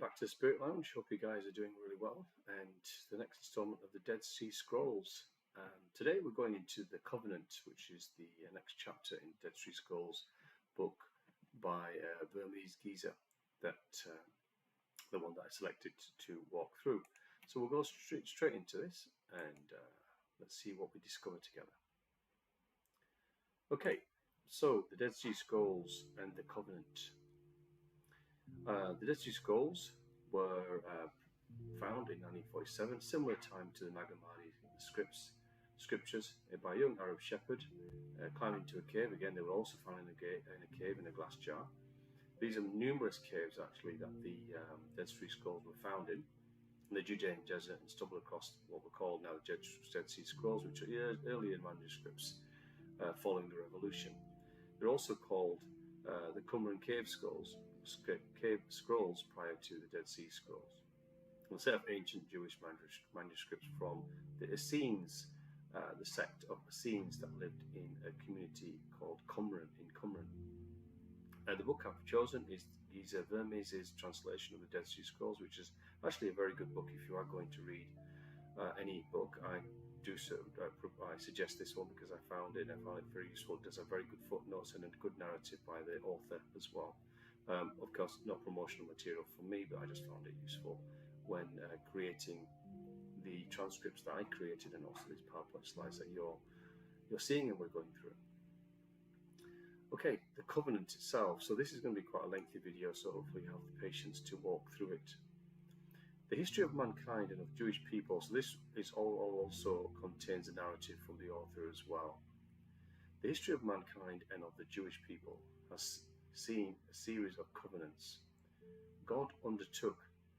back to the Spirit Lounge. Hope you guys are doing really well. And the next installment of the Dead Sea Scrolls. Today we're going into the Covenant, which is the next chapter in Dead Sea Scrolls book by Burmese geezer, the one that I selected to walk through. So we'll go straight into this and let's see what we discover together. Okay, so the Dead Sea Scrolls and the Covenant. The Dead Sea Scrolls were found in 1947, similar time to the Nag Hammadi scriptures, by a young Arab shepherd climbing into a cave. Again, they were also found in a cave in a glass jar. These are numerous caves, actually, that the Dead Sea Scrolls were found in the Judean desert and stumbled across what were called now the Dead Sea Scrolls, which are earlier manuscripts following the revolution. They're also called the Qumran Caves Scrolls prior to the Dead Sea Scrolls. A set of ancient Jewish manuscripts from the Essenes, the sect of Essenes that lived in a community called Qumran in Qumran. The book I've chosen is Geezer Vermees's translation of the Dead Sea Scrolls, which is actually a very good book if you are going to read any book. I suggest this one because I found it very useful. It does have very good footnotes and a good narrative by the author as well. Of course, not promotional material for me, but I just found it useful when creating the transcripts that I created, and also these PowerPoint slides that you're seeing and we're going through. Okay, the Covenant itself. So this is going to be quite a lengthy video, so hopefully you have the patience to walk through it. The history of mankind and of Jewish people. So this is also contains a narrative from the author as well. The history of mankind and of the Jewish people has seen a series of covenants. God undertook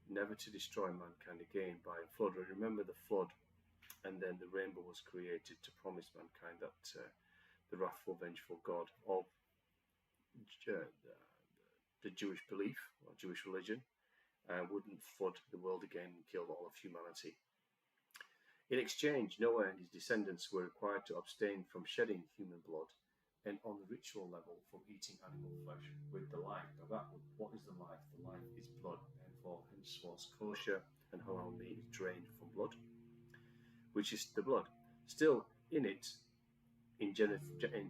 never to destroy mankind again by a flood. Remember the flood, and then the rainbow was created to promise mankind that the wrathful, vengeful God of the Jewish belief or Jewish religion wouldn't flood the world again and kill all of humanity. In exchange, Noah and his descendants were required to abstain from shedding human blood, and on the ritual level from eating animal flesh with the life. Now what is the life? The life is blood, and for henceforth kosher and halal meat is drained from blood, which is the blood. Still in it,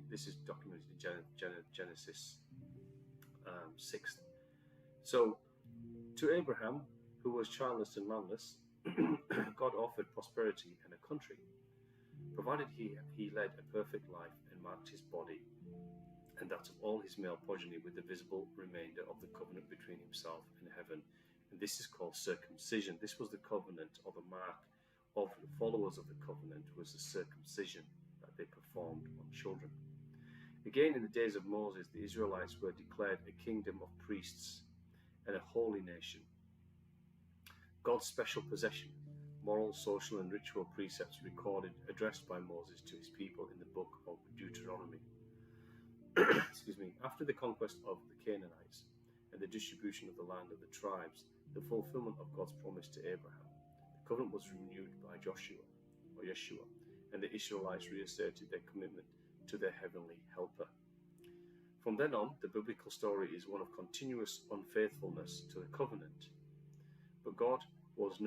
this is documented in Genesis 6. So to Abraham, who was childless and manless, God offered prosperity and a country, provided he led a perfect life and marked his body and that of all his male progeny with the visible remainder of the covenant between himself and heaven. And this is called circumcision. This was the covenant, or the mark of the followers of the covenant, was the circumcision that they performed on children. Again, in the days of Moses, the Israelites were declared a kingdom of priests and a holy nation. God's special possession. Moral, social, and ritual precepts recorded, addressed by Moses to his people in the book of Deuteronomy. Excuse me. After the conquest of the Canaanites and the distribution of the land of the tribes, the fulfillment of God's promise to Abraham, the covenant was renewed by Yeshua, and the Israelites reasserted their commitment to their heavenly helper. From then on, the biblical story is one of continuous unfaithfulness to the covenant. But God was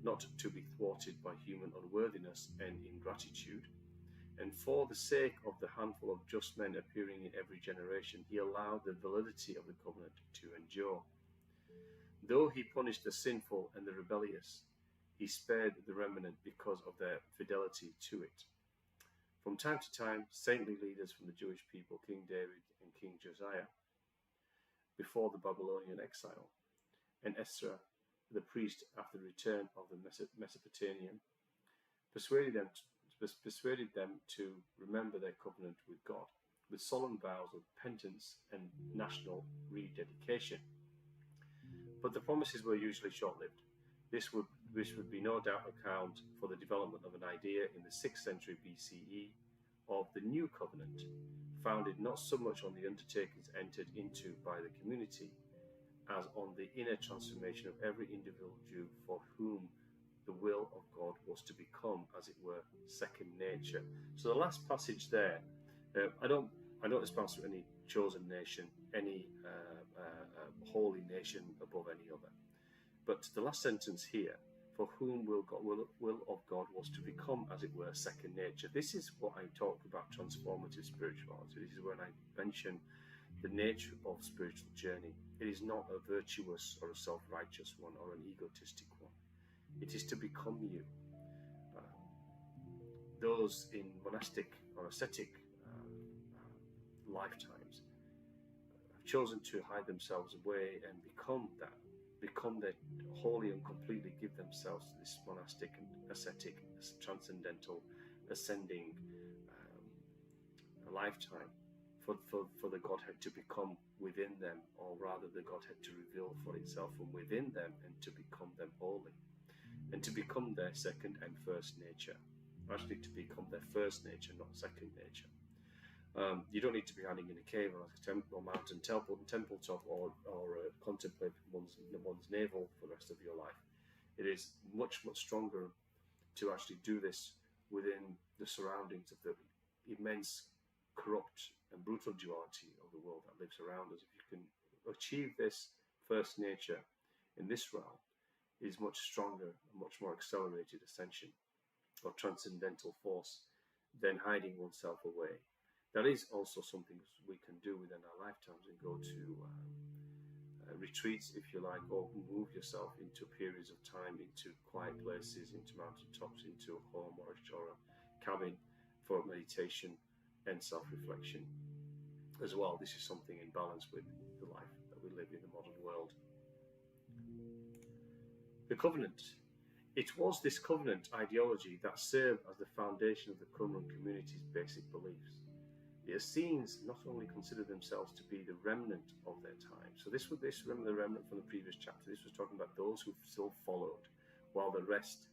not to be thwarted by human unworthiness and ingratitude, and for the sake of the handful of just men appearing in every generation, he allowed the validity of the covenant to endure. Though he punished the sinful and the rebellious, he spared the remnant because of their fidelity to it. From time to time, saintly leaders from the Jewish people, King David and King Josiah, before the Babylonian exile, and Ezra, the priest after the return of the Mesopotamian, persuaded them to remember their covenant with God, with solemn vows of repentance and national rededication. But the promises were usually short-lived. This would be no doubt account for the development of an idea in the 6th century BCE of the New Covenant, founded not so much on the undertakings entered into by the community, as on the inner transformation of every individual Jew for whom the will of God was to become, as it were, second nature. So the last passage there, I don't espouse to any chosen nation, any holy nation above any other. But the last sentence here, for whom will of God was to become, as it were, second nature. This is what I talk about transformative spirituality. This is when I mention the nature of spiritual journey. It is not a virtuous or a self-righteous one or an egotistic one. It is to become you. Those in monastic or ascetic lifetimes have chosen to hide themselves away and become that wholly and completely give themselves to this monastic and ascetic, transcendental, ascending lifetime for the Godhead to become within them, or rather the Godhead to reveal for itself from within them and to become them wholly, and to become their second and first nature. Actually, to become their first nature, not second nature. You don't need to be hiding in a cave or a temple or mountain temple top or contemplate one's navel for the rest of your life. It is much, much stronger to actually do this within the surroundings of the immense, corrupt and brutal duality of the world that lives around us. If you can achieve this first nature in this realm, it is much stronger and much more accelerated ascension or transcendental force than hiding oneself away. That is also something we can do within our lifetimes, and go to retreats, if you like, or move yourself into periods of time, into quiet places, into mountaintops, into a home or a cabin for meditation and self-reflection as well. This is something in balance with the life that we live in the modern world. The covenant. It was this covenant ideology that served as the foundation of the Qumran community's basic beliefs. The Essenes not only considered themselves to be the remnant of their time. So remember the remnant from the previous chapter. This was talking about those who still followed, while the rest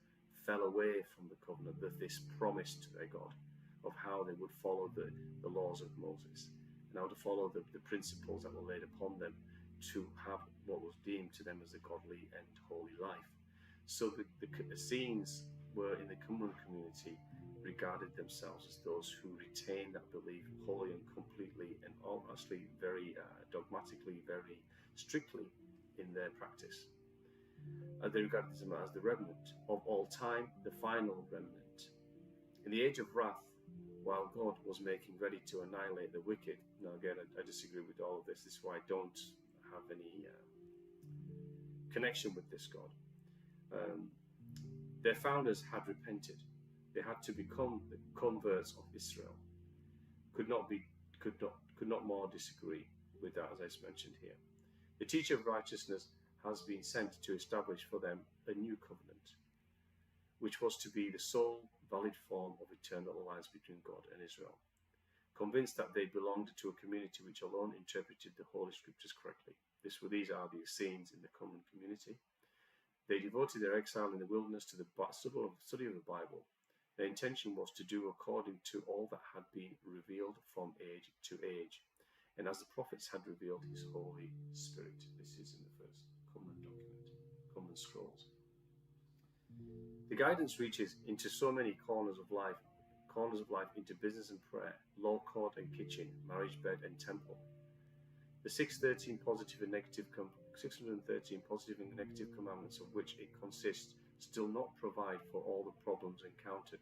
fell away from the covenant, this promise to their God of how they would follow the laws of Moses, and how to follow the principles that were laid upon them to have what was deemed to them as a godly and holy life. So the Essenes were in the Qumran community regarded themselves as those who retained that belief wholly and completely, and honestly very dogmatically, very strictly in their practice. They regarded them as the remnant of all time, the final remnant. In the age of wrath, while God was making ready to annihilate the wicked, now again I disagree with all of this. This is why I don't have any connection with this God. Their founders had repented. They had to become the converts of Israel. Could not more disagree with that, as I mentioned here. The teacher of righteousness has been sent to establish for them a new covenant, which was to be the sole valid form of eternal alliance between God and Israel. Convinced that they belonged to a community which alone interpreted the Holy Scriptures correctly. These are the Essenes in the Qumran community. They devoted their exile in the wilderness to the study of the Bible. Their intention was to do according to all that had been revealed from age to age, and as the prophets had revealed his Holy Spirit. This is in the first Qumran document, Qumran Scrolls. The guidance reaches into so many corners of life, into business and prayer, law court and kitchen, marriage bed and temple. The 613 positive and negative commandments of which it consists still not provide for all the problems encountered.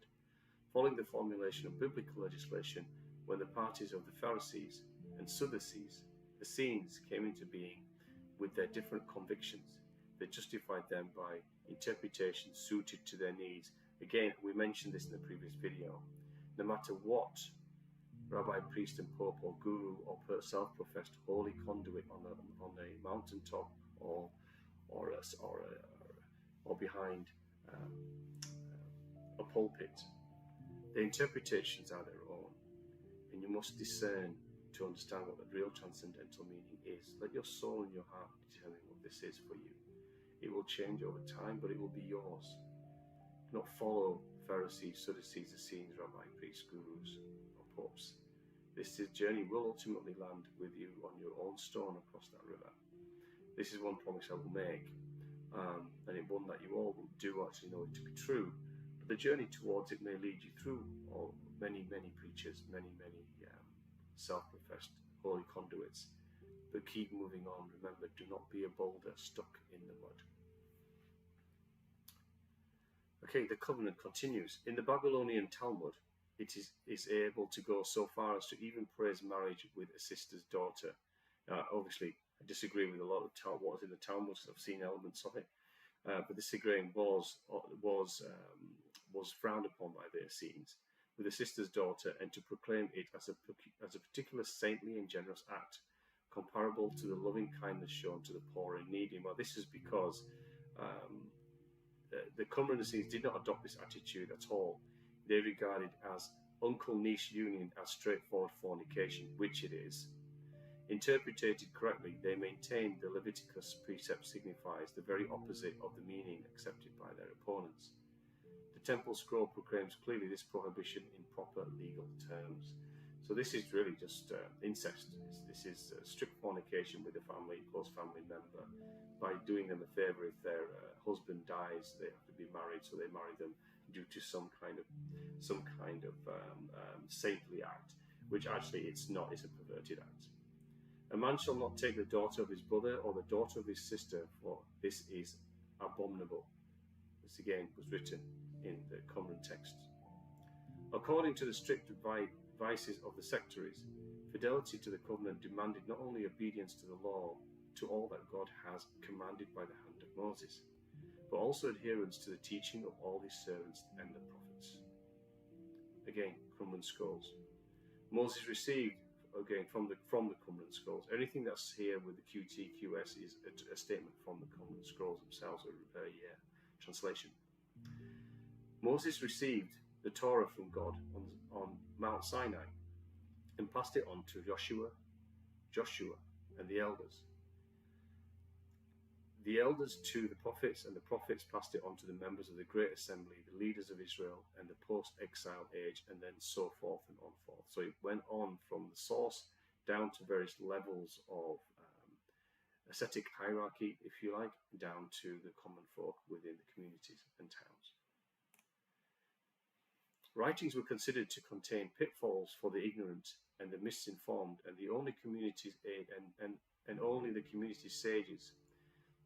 Following the formulation of biblical legislation, when the parties of the Pharisees and Sadducees, the Essenes, came into being with their different convictions, they justified them by interpretations suited to their needs. Again, we mentioned this in the previous video. No matter what rabbi, priest, and pope, or guru, or self-professed holy conduit on a mountaintop or behind a pulpit, the interpretations are their own, and you must discern to understand what the real transcendental meaning is. Let your soul and your heart determine what this is for you. It will change over time, but it will be yours. Do not follow Pharisees, Sadducees, Essenes, rabbi, priests, gurus, or popes. This journey will ultimately land with you on your own stone across that river. This is one promise I will make, and it's one that you all do actually know it to be true. But the journey towards it may lead you through many preachers, many self-professed holy conduits. But keep moving on. Remember, do not be a boulder stuck in the mud. Okay, the covenant continues. In the Babylonian Talmud, it is able to go so far as to even praise marriage with a sister's daughter. Obviously, I disagree with a lot of what is in the Talmud, because I've seen elements of it. But this agreeing was frowned upon by the Essenes with a sister's daughter, and to proclaim it as a particular saintly and generous act, comparable to the loving kindness shown to the poor and needy. Well, this is because the Qumran Essenes did not adopt this attitude at all. They regarded as uncle-niece union as straightforward fornication, which it is. Interpreted correctly, they maintained the Leviticus precept signifies the very opposite of the meaning accepted by their opponents. The Temple Scroll proclaims clearly this prohibition in proper legal terms. So this is really just incest. This is strict fornication with a close family member. By doing them a favor, if their husband dies, they have to be married, so they marry them due to some kind of saintly act, which actually it's not. It's a perverted act. A man shall not take the daughter of his brother or the daughter of his sister, for this is abominable. This again was written in the Qumran text. According to the strict vices of the sectaries, fidelity to the covenant demanded not only obedience to the law, to all that God has commanded by the hand of Moses, but also adherence to the teaching of all his servants and the prophets. Again, Qumran Scrolls. Moses received, again, from the Qumran Scrolls. Anything that's here with the QTQS is a statement from the Qumran Scrolls themselves, a translation. Moses received the Torah from God on Mount Sinai and passed it on to Joshua, and the elders. The elders to the prophets, and the prophets passed it on to the members of the Great Assembly, the leaders of Israel, and the post-exile age, and then so forth and on forth. So it went on from the source down to various levels of ascetic hierarchy, if you like, down to the common folk within the communities and towns. Writings were considered to contain pitfalls for the ignorant and the misinformed, and only the community's sages.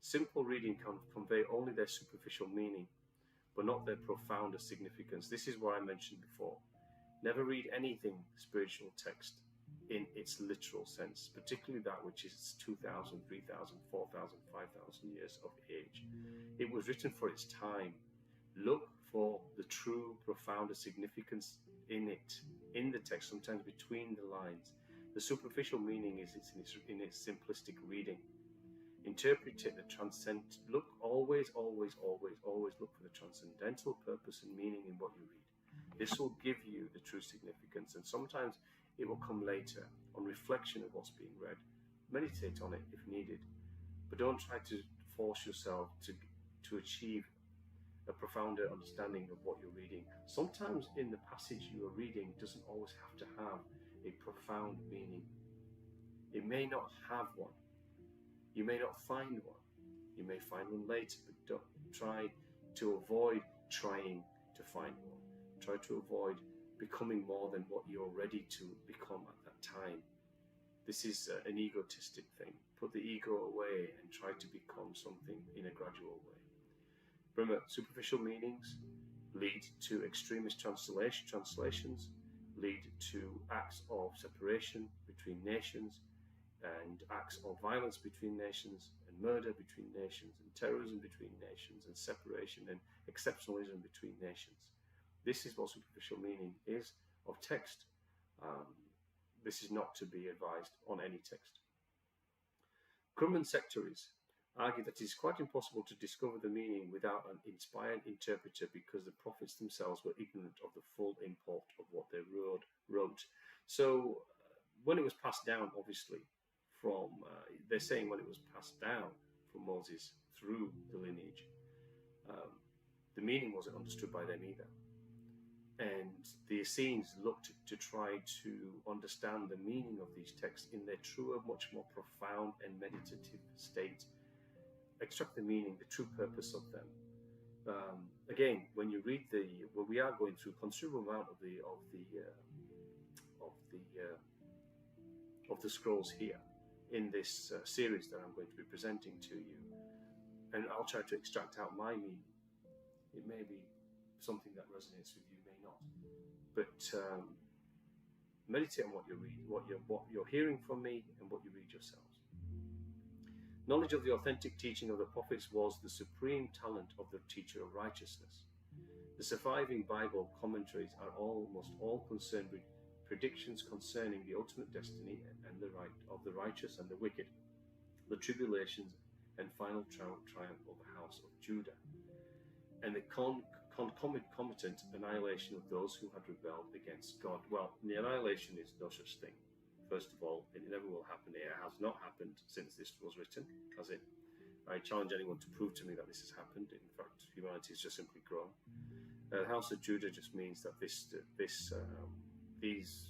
Simple reading can convey only their superficial meaning, but not their profounder significance. This is what I mentioned before. Never read anything spiritual text in its literal sense, particularly that which is 2,000, 3,000, 4,000, 5,000 years of age. It was written for its time. Look for the true, profounder significance in it, in the text, sometimes between the lines. The superficial meaning is in its simplistic reading. Interpret it, look always look for the transcendental purpose and meaning in what you read. This will give you the true significance, and sometimes it will come later on reflection of what's being read. Meditate on it if needed, but don't try to force yourself to achieve a profounder understanding of what you're reading. Sometimes in the passage you are reading doesn't always have to have a profound meaning. It may not have one. You may not find one. You may find one later, but don't try to avoid trying to find one. Try to avoid becoming more than what you're ready to become at that time. This is an egotistic thing. Put the ego away and try to become something in a gradual way. Remember, superficial meanings lead to extremist translations, lead to acts of separation between nations, and acts of violence between nations, and murder between nations, and terrorism between nations, and separation and exceptionalism between nations. This is what superficial meaning is of text. This is not to be advised on any text. Qumran sectaries argue that it is quite impossible to discover the meaning without an inspired interpreter, because the prophets themselves were ignorant of the full import of what they wrote. So when it was passed down, obviously, they're saying when it was passed down from Moses through the lineage, the meaning wasn't understood by them either. And the Essenes looked to try to understand the meaning of these texts in their truer, much more profound and meditative state, extract the meaning, the true purpose of them. Again, when you read we are going through a considerable amount of the scrolls here in this series that I'm going to be presenting to you, and I'll try to extract out my meaning. It may be something that resonates with you may not. But meditate on what you read, what you're hearing from me, and what you read yourselves. Knowledge of the authentic teaching of the prophets was the supreme talent of the teacher of righteousness. The surviving Bible commentaries are almost all concerned with predictions concerning the ultimate destiny and the right of the righteous and the wicked, the tribulations and final triumph of the house of Judah, and the concomitant annihilation of those who had rebelled against God. Well, the annihilation is no such thing. First of all, it never will happen. It has not happened since this was written, has it? I challenge anyone to prove to me that this has happened. In fact, humanity has just simply grown. The house of Judah just means that these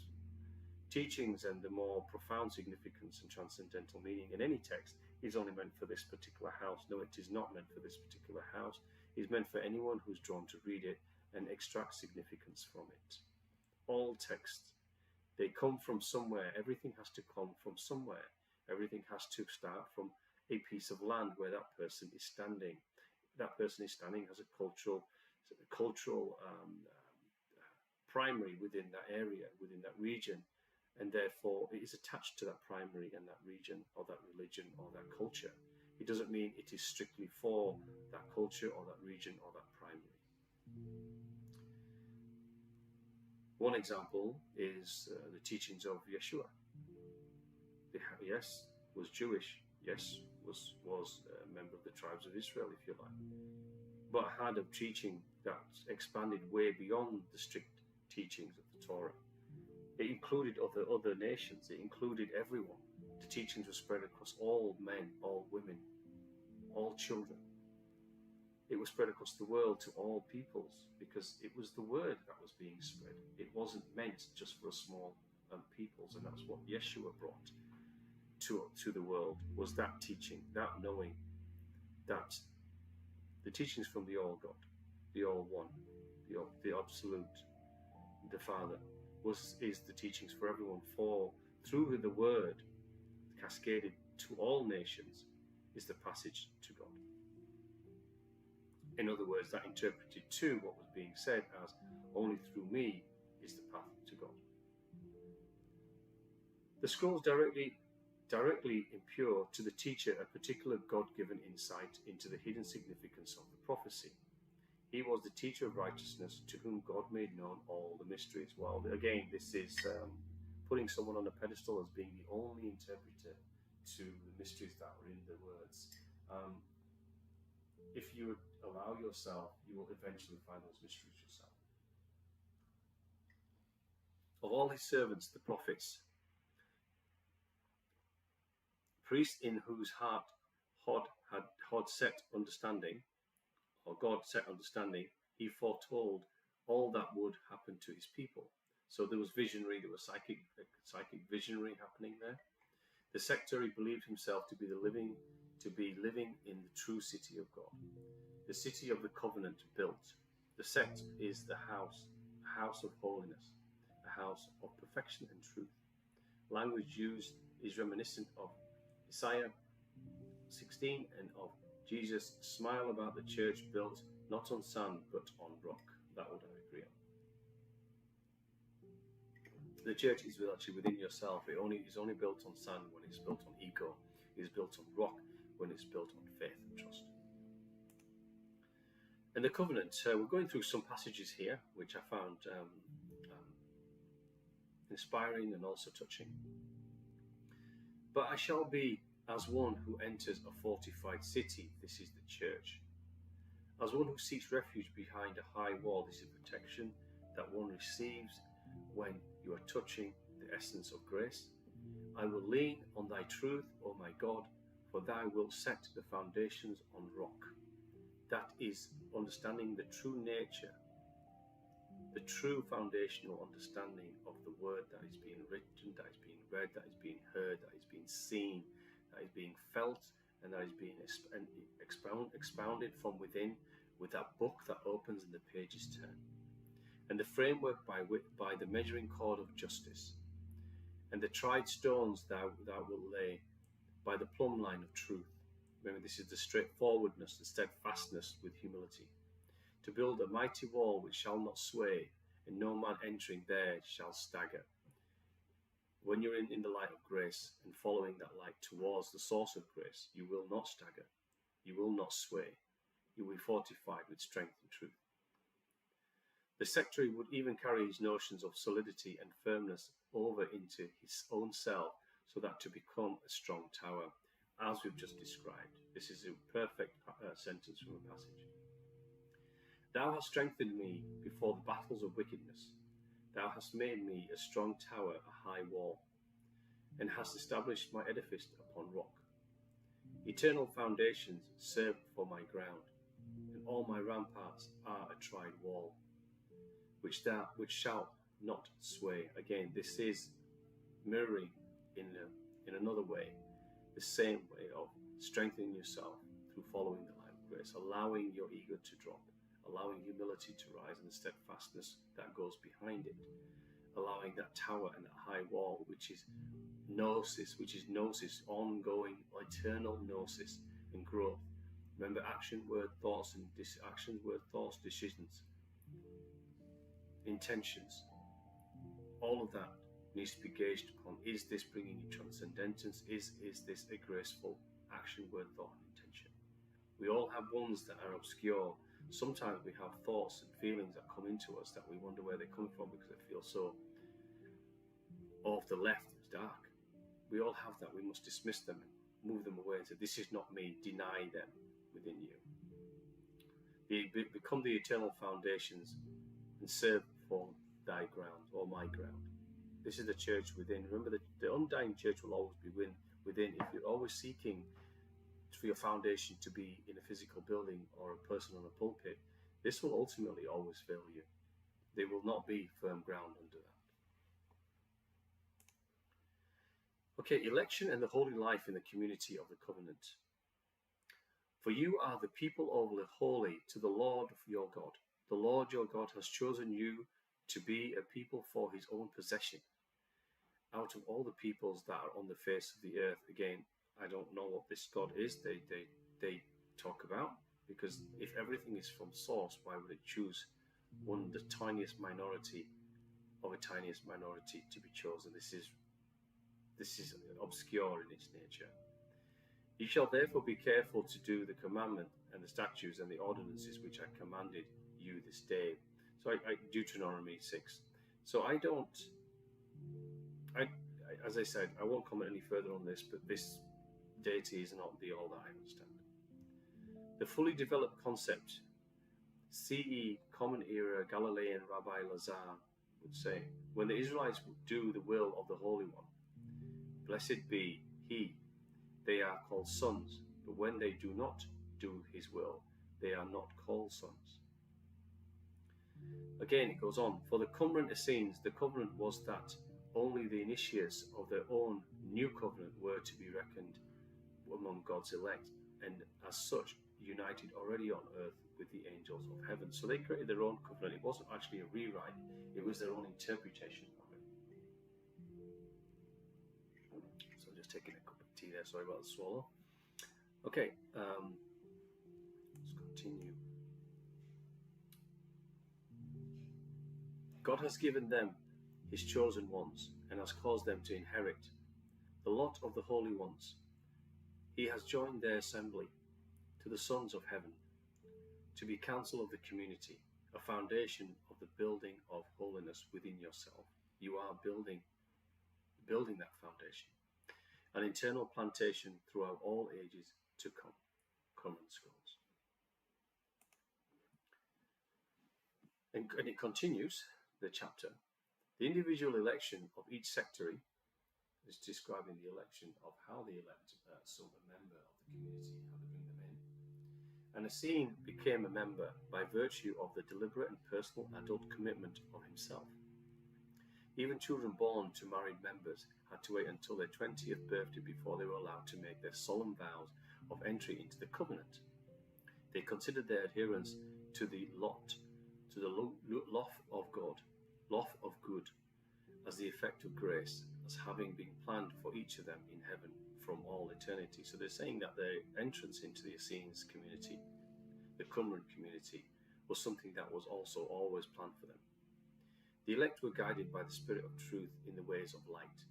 teachings and the more profound significance and transcendental meaning in any text is only meant for this particular house. No, it is not meant for this particular house. It is meant for anyone who's drawn to read it and extract significance from it. All texts, they come from somewhere. Everything has to come from somewhere. Everything has to start from a piece of land where that person is standing. That person is standing as a cultural primary within that area, within that region, and therefore it is attached to that primary and that region or that religion or that culture. It doesn't mean it is strictly for that culture or that region or that primary. One example is the teachings of Yeshua. Yes, was Jewish. Yes, was a member of the tribes of Israel, if you like, but had a teaching that expanded way beyond the strict teachings of the Torah. It included other nations. It included everyone. The teachings were spread across all men, all women, all children. It was spread across the world to all peoples because it was the word that was being spread. It wasn't meant just for a small peoples, and that's what Yeshua brought to the world, was that teaching, that knowing that the teachings from the All God, the All One, the Absolute, the Father, is the teachings for everyone. For through the word cascaded to all nations is the passage to God. In other words, that interpreted to what was being said as only through me is the path to God. The scrolls directly impure to the teacher a particular God-given insight into the hidden significance of the prophecy. He was the teacher of righteousness to whom God made known all the mysteries. Well, again, this is putting someone on a pedestal as being the only interpreter to the mysteries that were in the words. If you allow yourself, you will eventually find those mysteries yourself. Of all his servants, the prophets, priests in whose heart had set understanding, or God set understanding, he foretold all that would happen to his people. So there was psychic visionary happening there. The sectary believed himself to be living in the true city of God, the city of the covenant built. The sect is the house, a house of holiness, a house of perfection and truth. Language used is reminiscent of Isaiah 16 and of Jesus' smile about the church built not on sand but on rock. That would I agree on. The church is actually within yourself. It is only built on sand when it's built on ego. It is built on rock when it's built on faith and trust. And the covenant, we're going through some passages here which I found inspiring and also touching. But I shall be as one who enters a fortified city. This is the church. As one who seeks refuge behind a high wall. This is protection that one receives when you are touching the essence of grace. I will lean on thy truth, O my God, for thou wilt set the foundations on rock. That is understanding the true nature, the true foundational understanding of the word that is being written, that is being read, that is being heard, that is being seen, that is being felt, and that is being expounded from within with that book that opens and the pages turn. And the framework by the measuring cord of justice, and the tried stones thou wilt lay by the plumb line of truth. Remember, this is the straightforwardness, the steadfastness with humility. to build a mighty wall which shall not sway, and no man entering there shall stagger. When you're in the light of grace and following that light towards the source of grace, you will not stagger, you will not sway, you will be fortified with strength and truth. The sectary would even carry his notions of solidity and firmness over into his own self, so that to become a strong tower, as we've just described. This is a perfect sentence from a passage. Thou hast strengthened me before the battles of wickedness. Thou hast made me a strong tower, a high wall, and hast established my edifice upon rock. Eternal foundations serve for my ground, and all my ramparts are a tried wall, which shall not sway. Again, this is mirroring in another way, the same way of strengthening yourself through following the light of grace, allowing your ego to drop, allowing humility to rise and the steadfastness that goes behind it, allowing that tower and that high wall, which is gnosis, ongoing, eternal gnosis and growth. Remember, action, word, thoughts, and decisions, intentions, all of that needs to be gauged upon. Is this bringing you transcendence? Is this a graceful action, word, thought, and intention? We all have ones that are obscure. Sometimes we have thoughts and feelings that come into us that we wonder where they come from because they feel so off the left, it's dark. We all have that. We must dismiss them and move them away and say, this is not me. Deny them within you. They become the eternal foundations and serve for thy ground or my ground. This is the church within. Remember, the undying church will always be within. If you're always seeking for your foundation to be in a physical building or a person on a pulpit, this will ultimately always fail you. There will not be firm ground under that. Okay, election and the holy life in the community of the covenant. For you are the people of the holy to the Lord your God. The Lord your God has chosen you to be a people for his own possession. Out of all the peoples that are on the face of the earth, again, I don't know what this God is they talk about, because if everything is from source, why would it choose the tiniest minority of a tiniest minority to be chosen? This is obscure in its nature. You shall therefore be careful to do the commandment and the statutes and the ordinances which I commanded you this day. So Deuteronomy 6. So as I said, I won't comment any further on this, but this deity is not the all that I understand. The fully developed concept, CE Common Era Galilean Rabbi Lazar would say, when the Israelites do the will of the Holy One, blessed be he, they are called sons, but when they do not do his will, they are not called sons. Again, it goes on, for the Qumran Essenes, the covenant was that only the initiates of their own new covenant were to be reckoned among God's elect, and as such, united already on earth with the angels of heaven. So they created their own covenant. It wasn't actually a rewrite, it was their own interpretation of it. So I'm just taking a cup of tea there, sorry about the swallow. Okay, let's continue. God has given them his chosen ones and has caused them to inherit the lot of the holy ones. He has joined their assembly to the sons of heaven, to be counsel of the community, a foundation of the building of holiness within yourself. You are building that foundation, an eternal plantation throughout all ages to come. Qumran Scrolls. And it continues, the chapter. The individual election of each sectary is describing the election of how they elect a member of the community, how they bring them in. And Essene became a member by virtue of the deliberate and personal adult commitment of himself. Even children born to married members had to wait until their 20th birthday before they were allowed to make their solemn vows of entry into the covenant. They considered their adherence to the lof of good, as the effect of grace, as having been planned for each of them in heaven from all eternity. So they're saying that their entrance into the Essenes community, the Qumran community, was something that was also always planned for them. The elect were guided by the Spirit of truth in the ways of light,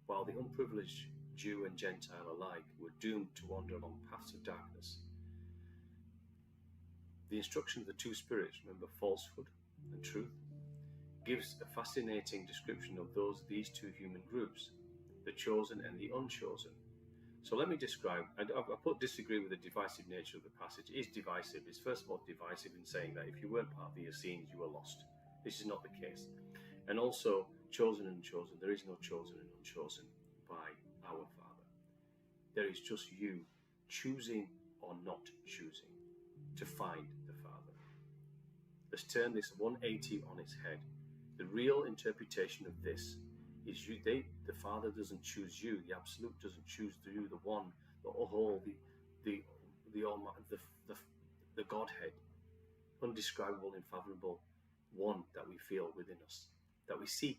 while the unprivileged Jew and Gentile alike were doomed to wander along paths of darkness. The instruction of the two spirits, remember, falsehood and truth, gives a fascinating description of these two human groups, the chosen and the unchosen. So let me describe, and I disagree with the divisive nature of the passage. It is divisive. It's first of all divisive in saying that if you weren't part of the Essenes, you were lost. This is not the case. And also, chosen and unchosen. There is no chosen and unchosen by our Father. There is just you choosing or not choosing to find the Father. Let's turn this 180 on its head. The real interpretation of this is the Father doesn't choose you. The Absolute doesn't choose you. The One, the Whole, the Almighty, the Godhead, undescribable, unfathomable One that we feel within us, that we seek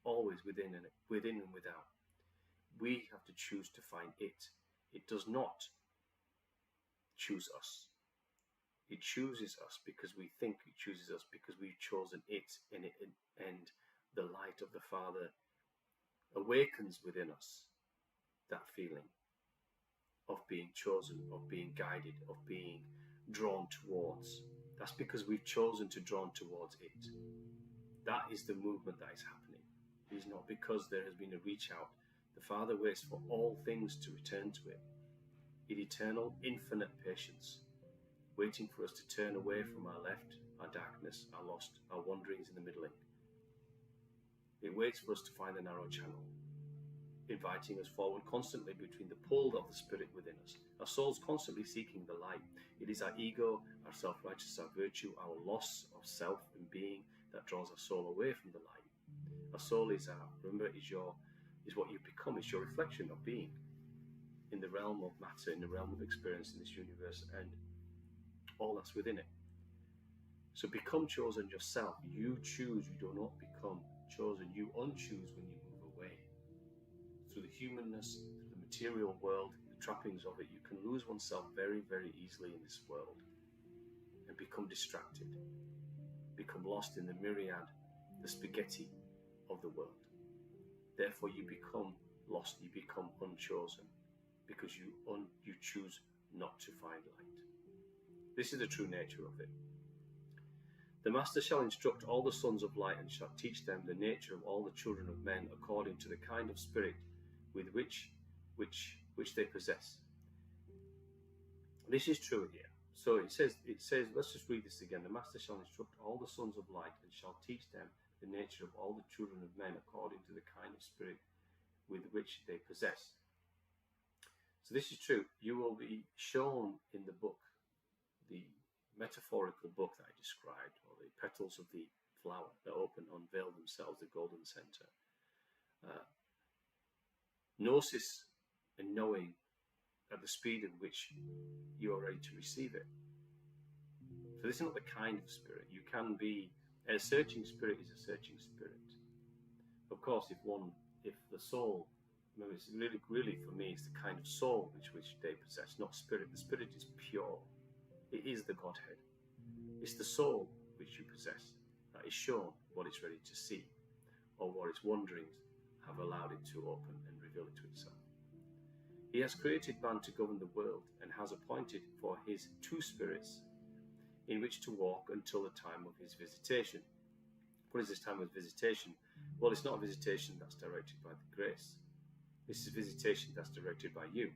always within and without. We have to choose to find it. It does not choose us. It chooses us because we think it chooses us because we've chosen it, and the light of the Father awakens within us that feeling of being chosen, of being guided, of being drawn towards. That's because we've chosen to drawn towards it. That is the movement that is happening. It is not because there has been a reach out. The Father waits for all things to return to Him in eternal, infinite patience, waiting for us to turn away from our left, our darkness, our lost, our wanderings in the middling. It waits for us to find the narrow channel, inviting us forward constantly between the pull of the Spirit within us. Our soul's constantly seeking the light. It is our ego, our self-righteousness, our virtue, our loss of self and being that draws our soul away from the light. Our soul is what you become. It's your reflection of being in the realm of matter, in the realm of experience in this universe, and all that's within it. So become chosen yourself. You choose, you do not become chosen. You unchoose when you move away. Through the humanness, through the material world, the trappings of it, you can lose oneself very, very easily in this world and become distracted, become lost in the myriad, the spaghetti of the world. Therefore, you become lost, you become unchosen, because you choose not to find light. This is the true nature of it. The Master shall instruct all the sons of light and shall teach them the nature of all the children of men according to the kind of spirit with which they possess. This is true here. So it says, let's just read this again. The Master shall instruct all the sons of light and shall teach them the nature of all the children of men according to the kind of spirit with which they possess. So this is true. You will be shown in the book, the metaphorical book that I described, or the petals of the flower that open, unveil themselves, the golden center. Gnosis and knowing at the speed at which you are ready to receive it. So this is not the kind of spirit. You can be, a searching spirit is a searching spirit. Of course, if the soul, remember, it's really for me, it's the kind of soul which they possess, not spirit. The spirit is pure. It is the Godhead. It's the soul which you possess that is shown what it's ready to see, or what its wanderings have allowed it to open and reveal it to itself. He has created man to govern the world and has appointed for his two spirits in which to walk until the time of his visitation. What is this time of visitation? Well, it's not a visitation that's directed by the grace. This is a visitation that's directed by you.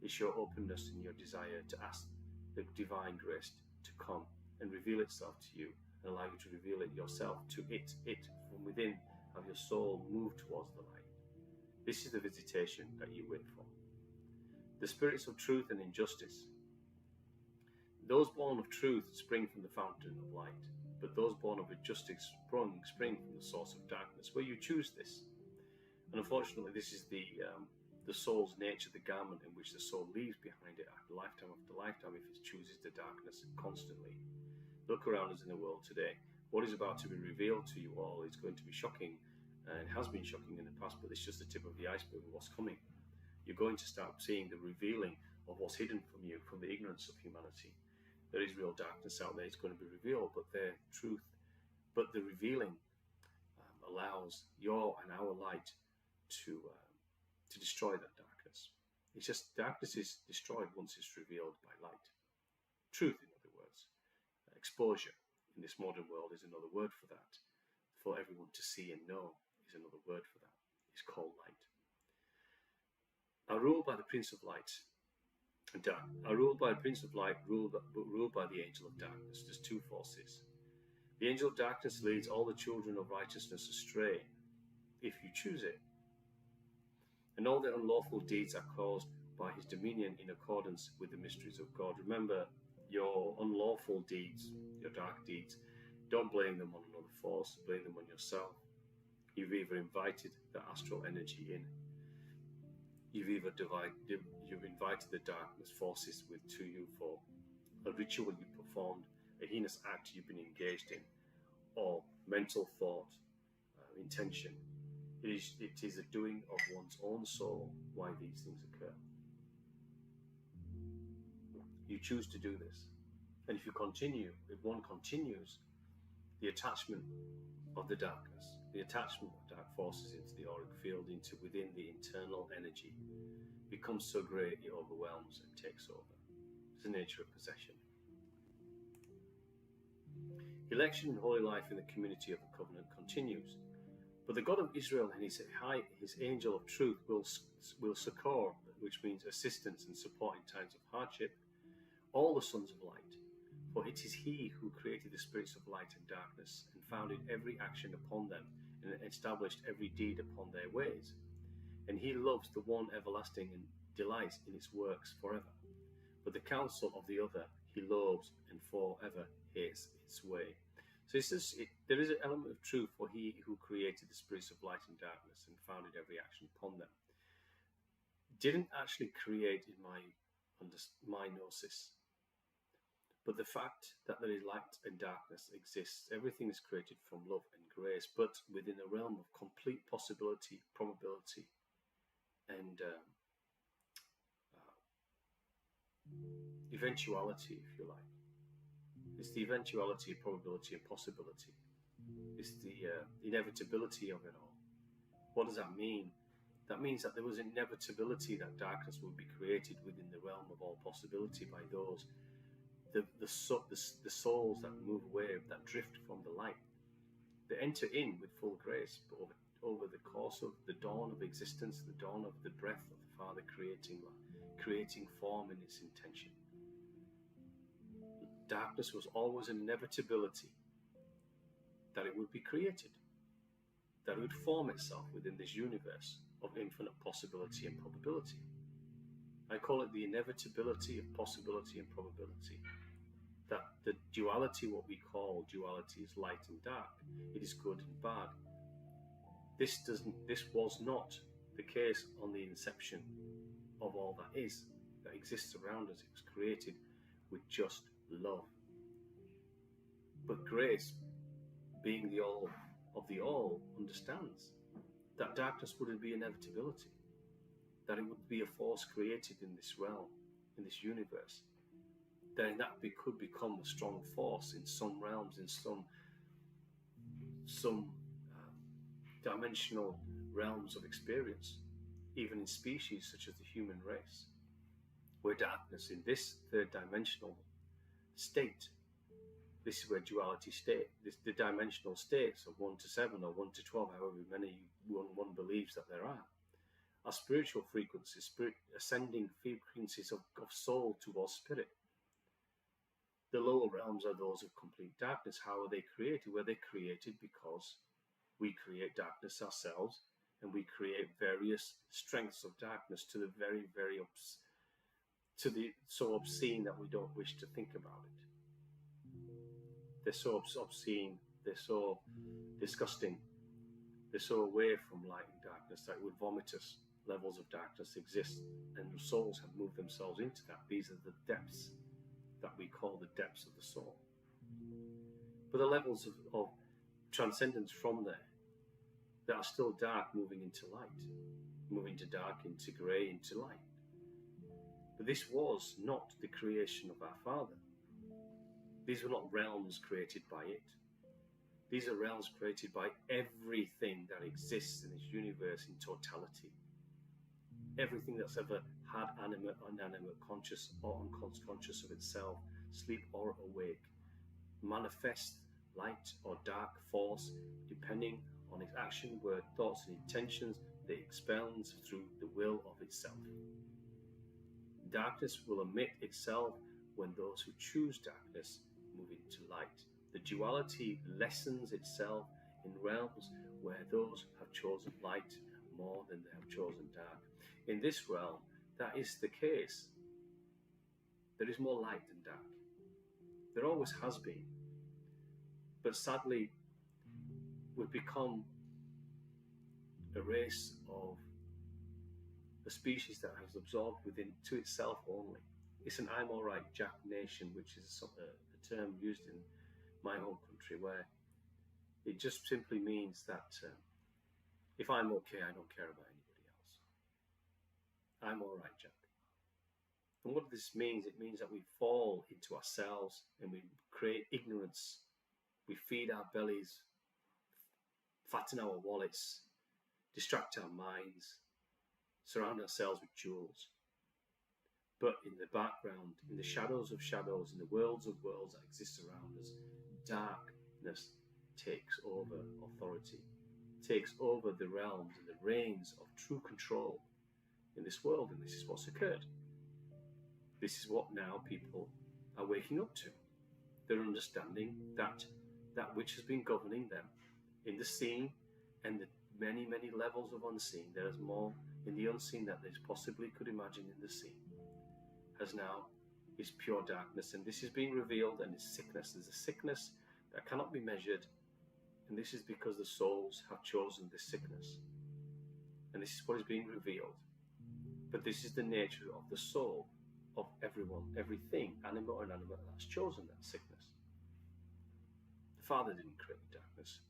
It's your openness and your desire to ask the divine grace to come and reveal itself to you and allow you to reveal it yourself to it from within. Have your soul move towards the light. This is the visitation that you wait for. The spirits of truth and injustice. Those born of truth spring from the fountain of light, but those born of injustice spring from the source of darkness, where you choose this. And unfortunately, this is the soul's nature, the garment in which the soul leaves behind it after lifetime if it chooses the darkness constantly. Look around us in the world today. What is about to be revealed to you all is going to be shocking, and has been shocking in the past, but it's just the tip of the iceberg of what's coming. You're going to start seeing the revealing of what's hidden from you, from the ignorance of humanity. there is real darkness out there. It's going to be revealed, but their truth, but the revealing allows your and our light to destroy that darkness. It's just darkness is destroyed once it's revealed by light. Truth, in other words. Exposure in this modern world is another word for that. For everyone to see and know is another word for that. It's called light. Are ruled by the Prince of Light and Dark. Are ruled by the Prince of Light, ruled by the Angel of Darkness. There's two forces. The Angel of Darkness leads all the children of righteousness astray, if you choose it. And all their unlawful deeds are caused by his dominion in accordance with the mysteries of God. Remember, your unlawful deeds, your dark deeds, don't blame them on another force, blame them on yourself. You've either invited the astral energy in, you've invited the darkness forces to you for a ritual you performed, a heinous act you've been engaged in, or mental thought, intention. It is a doing of one's own soul why these things occur. You choose to do this. And if one continues, the attachment of the darkness, the attachment of dark forces into the auric field, within the internal energy, becomes so great it overwhelms and takes over. It's the nature of possession. Election and holy life in the community of the covenant continues. But the God of Israel and his angel of truth will succor, which means assistance and support in times of hardship, all the sons of light. For it is he who created the spirits of light and darkness, and founded every action upon them, and established every deed upon their ways. And he loves the one everlasting, and delights in its works forever. But the counsel of the other he loathes, and forever hates its way. So there is an element of truth, for he who created the spirits of light and darkness and founded every action upon them didn't actually create in my gnosis. But the fact that there is light and darkness exists, everything is created from love and grace, but within a realm of complete possibility, probability, and eventuality, if you like. It's the eventuality, probability, and possibility. It's the inevitability of it all. What does that mean? That means that there was inevitability that darkness would be created within the realm of all possibility by those, the souls that move away, that drift from the light. They enter in with full grace, but over the course of the dawn of existence, the dawn of the breath of the Father creating form in its intention. Darkness was always an inevitability that it would be created, that it would form itself within this universe of infinite possibility and probability. I call it the inevitability of possibility and probability. That the duality, what we call duality, is light and dark. It is good and bad. This was not the case on the inception of all that exists around us. It was created with just love. But grace, being the all of the all, understands that darkness wouldn't be inevitability, that it would be a force created in this realm, in this universe. Then that could become a strong force in some realms, in some dimensional realms of experience, even in species such as the human race, where darkness in this third dimensional state, this is where duality state, the dimensional states of 1 to 7 or 1 to 12, however many one believes that there are spiritual frequencies, ascending frequencies of soul towards spirit. The lower realms are those of complete darkness. How are they created? Well, they're created because we create darkness ourselves, and we create various strengths of darkness to the very, very so obscene that we don't wish to think about it. They're so obscene, they're so disgusting, they're so away from light and darkness that it would vomit us. Levels of darkness exist, and the souls have moved themselves into that. These are the depths that we call the depths of the soul. But the levels of transcendence from there that are still dark, moving into light, moving to dark, into grey, into light. But this was not the creation of our Father. These were not realms created by it. These are realms created by everything that exists in this universe in totality. Everything that's ever had animate or inanimate, conscious or unconscious of itself, sleep or awake, manifest light or dark force, depending on its action, word, thoughts, and intentions that it expounds through the will of itself. Darkness will emit itself when those who choose darkness move into light. The duality lessens itself in realms where those have chosen light more than they have chosen dark. In this realm, that is the case. There is more light than dark. There always has been. But sadly, we've become a race of a species that has absorbed within to itself only. It's an I'm all right Jack nation, which is a term used in my home country, where it just simply means that if I'm okay, I don't care about anybody else. I'm all right, Jack. And what this means, it means that we fall into ourselves and we create ignorance. We feed our bellies, fatten our wallets, distract our minds, surround ourselves with jewels. But in the background, in the shadows of shadows, in the worlds of worlds that exist around us, darkness takes over authority, takes over the realms and the reins of true control in this world. And this is what's occurred. This is what now people are waking up to. They're understanding that that which has been governing them in the seen and the many, many levels of unseen. There is more in the unseen that they possibly could imagine in the seen. As now is pure darkness, and this is being revealed, and is sickness. There's a sickness that cannot be measured, and this is because the souls have chosen this sickness, and this is what is being revealed. But this is the nature of the soul of everyone, everything, animate or inanimate, that's chosen that sickness. The Father didn't create darkness.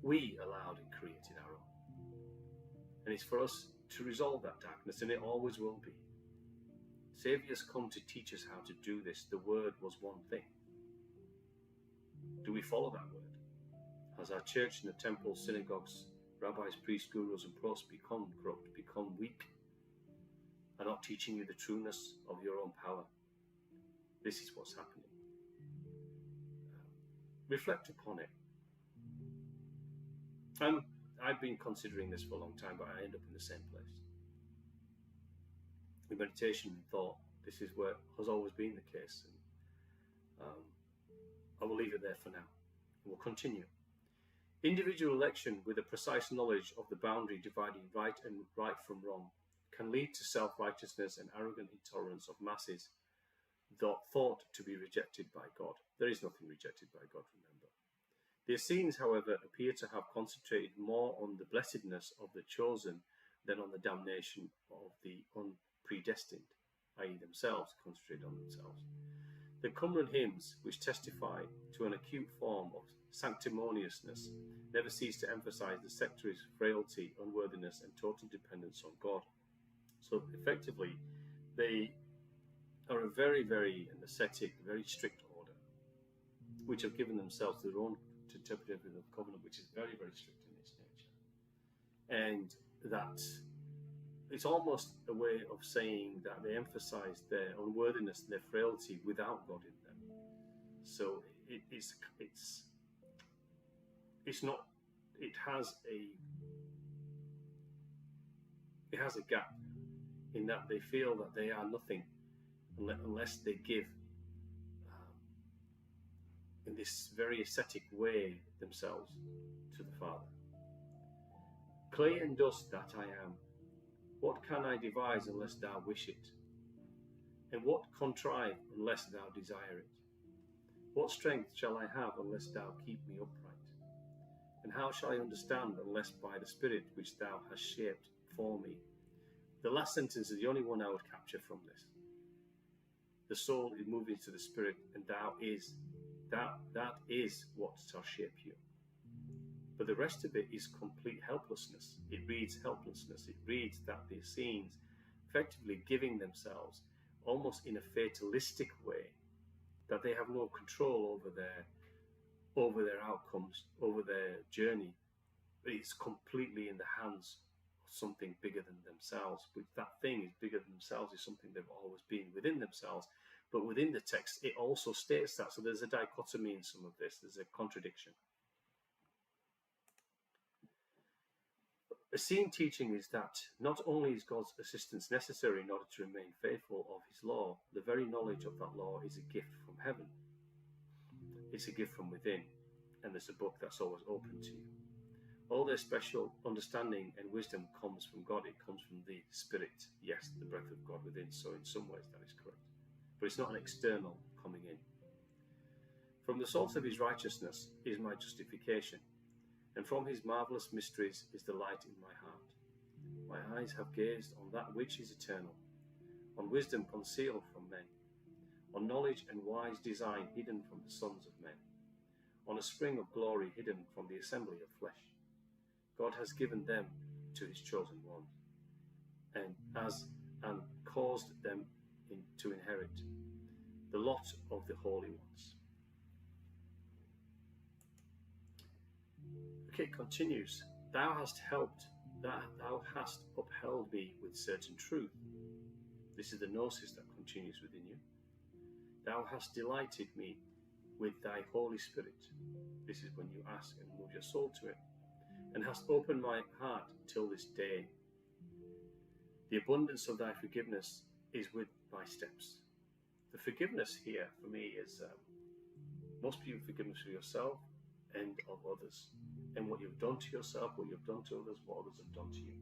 We allowed and created our own, and it's for us to resolve that darkness, and it always will be. Saviours come to teach us how to do this. The word was one thing. Do we follow that word? Has our church and the temples, synagogues, rabbis, priests, gurus, and prophets become corrupt, become weak, and not teaching you the trueness of your own power? This is what's happening. Reflect upon it. I've been considering this for a long time, but I end up in the same place. In meditation and thought, this is where has always been the case, and I will leave it there for now. We'll continue. Individual election with a precise knowledge of the boundary dividing right from wrong can lead to self-righteousness and arrogant intolerance of masses thought to be rejected by God. There is nothing rejected by God, remember. The Essenes, however, appear to have concentrated more on the blessedness of the chosen than on the damnation of the unpredestined, i.e. themselves, concentrated on themselves. The Qumran hymns, which testify to an acute form of sanctimoniousness, never cease to emphasize the sectary's frailty, unworthiness, and total dependence on God. So effectively, they are a very, very ascetic, very strict order, which have given themselves their own interpretation of the covenant, which is very, very strict in its nature. And that it's almost a way of saying that they emphasize their unworthiness and their frailty without God in them. So it's not. It has a gap in that they feel that they are nothing unless they give in this very ascetic way themselves to the Father. Clay and dust that I am, what can I devise unless thou wish it? And what contrive unless thou desire it? What strength shall I have unless thou keep me upright? And how shall I understand unless by the Spirit which thou hast shaped for me? The last sentence is the only one I would capture from this. The soul is moving to the Spirit, and that is what shall shape you. But the rest of it is complete helplessness. It reads helplessness. It reads that the Essenes effectively giving themselves almost in a fatalistic way that they have no control over their outcomes, over their journey. It's completely in the hands of something bigger than themselves. But that thing is bigger than themselves is something they've always been within themselves. But within the text, it also states that. So there's a dichotomy in some of this. There's a contradiction. A seen teaching is that not only is God's assistance necessary in order to remain faithful of his law, the very knowledge of that law is a gift from heaven. It's a gift from within, and there's a book that's always open to you. All their special understanding and wisdom comes from God. It comes from the Spirit. Yes, the breath of God within. So in some ways that is correct. But it's not an external coming in. From the source of his righteousness is my justification, and from his marvelous mysteries is the light in my heart. My eyes have gazed on that which is eternal, on wisdom concealed from men, on knowledge and wise design hidden from the sons of men, on a spring of glory hidden from the assembly of flesh. God has given them to his chosen ones, and caused them to inherit the lot of the holy ones. Okay, it continues. Thou hast upheld me with certain truth. This is the gnosis that continues within you. Thou hast delighted me with thy Holy Spirit. This is when you ask and move your soul to it. And hast opened my heart till this day. The abundance of thy forgiveness is with my steps. The forgiveness here for me is must be forgiveness for yourself and of others, and what you've done to yourself, what you've done to others, what others have done to you.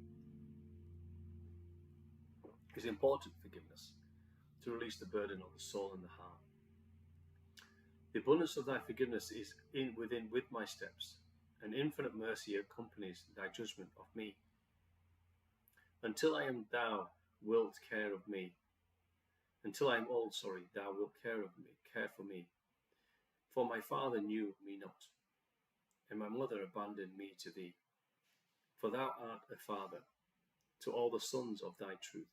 It's important forgiveness to release the burden of the soul and the heart. The abundance of thy forgiveness is with my steps, and infinite mercy accompanies thy judgment of me. Until I am, thou wilt care of me. Until I am old, thou wilt care for me. For my father knew me not, and my mother abandoned me to thee. For thou art a father to all the sons of thy truth,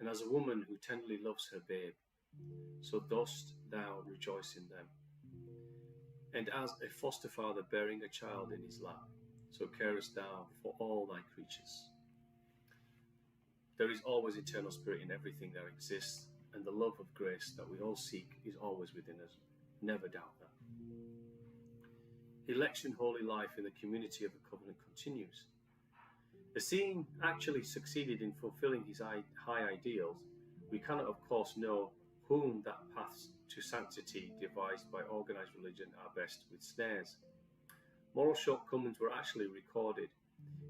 and as a woman who tenderly loves her babe, so dost thou rejoice in them. And as a foster father bearing a child in his lap, so carest thou for all thy creatures. There is always eternal spirit in everything that exists, and the love of grace that we all seek is always within us. Never doubt that. Election, holy life in the community of the covenant continues. Essene actually succeeded in fulfilling his high ideals. We cannot, of course, know whom that paths to sanctity devised by organized religion are best with snares. Moral shortcomings were actually recorded.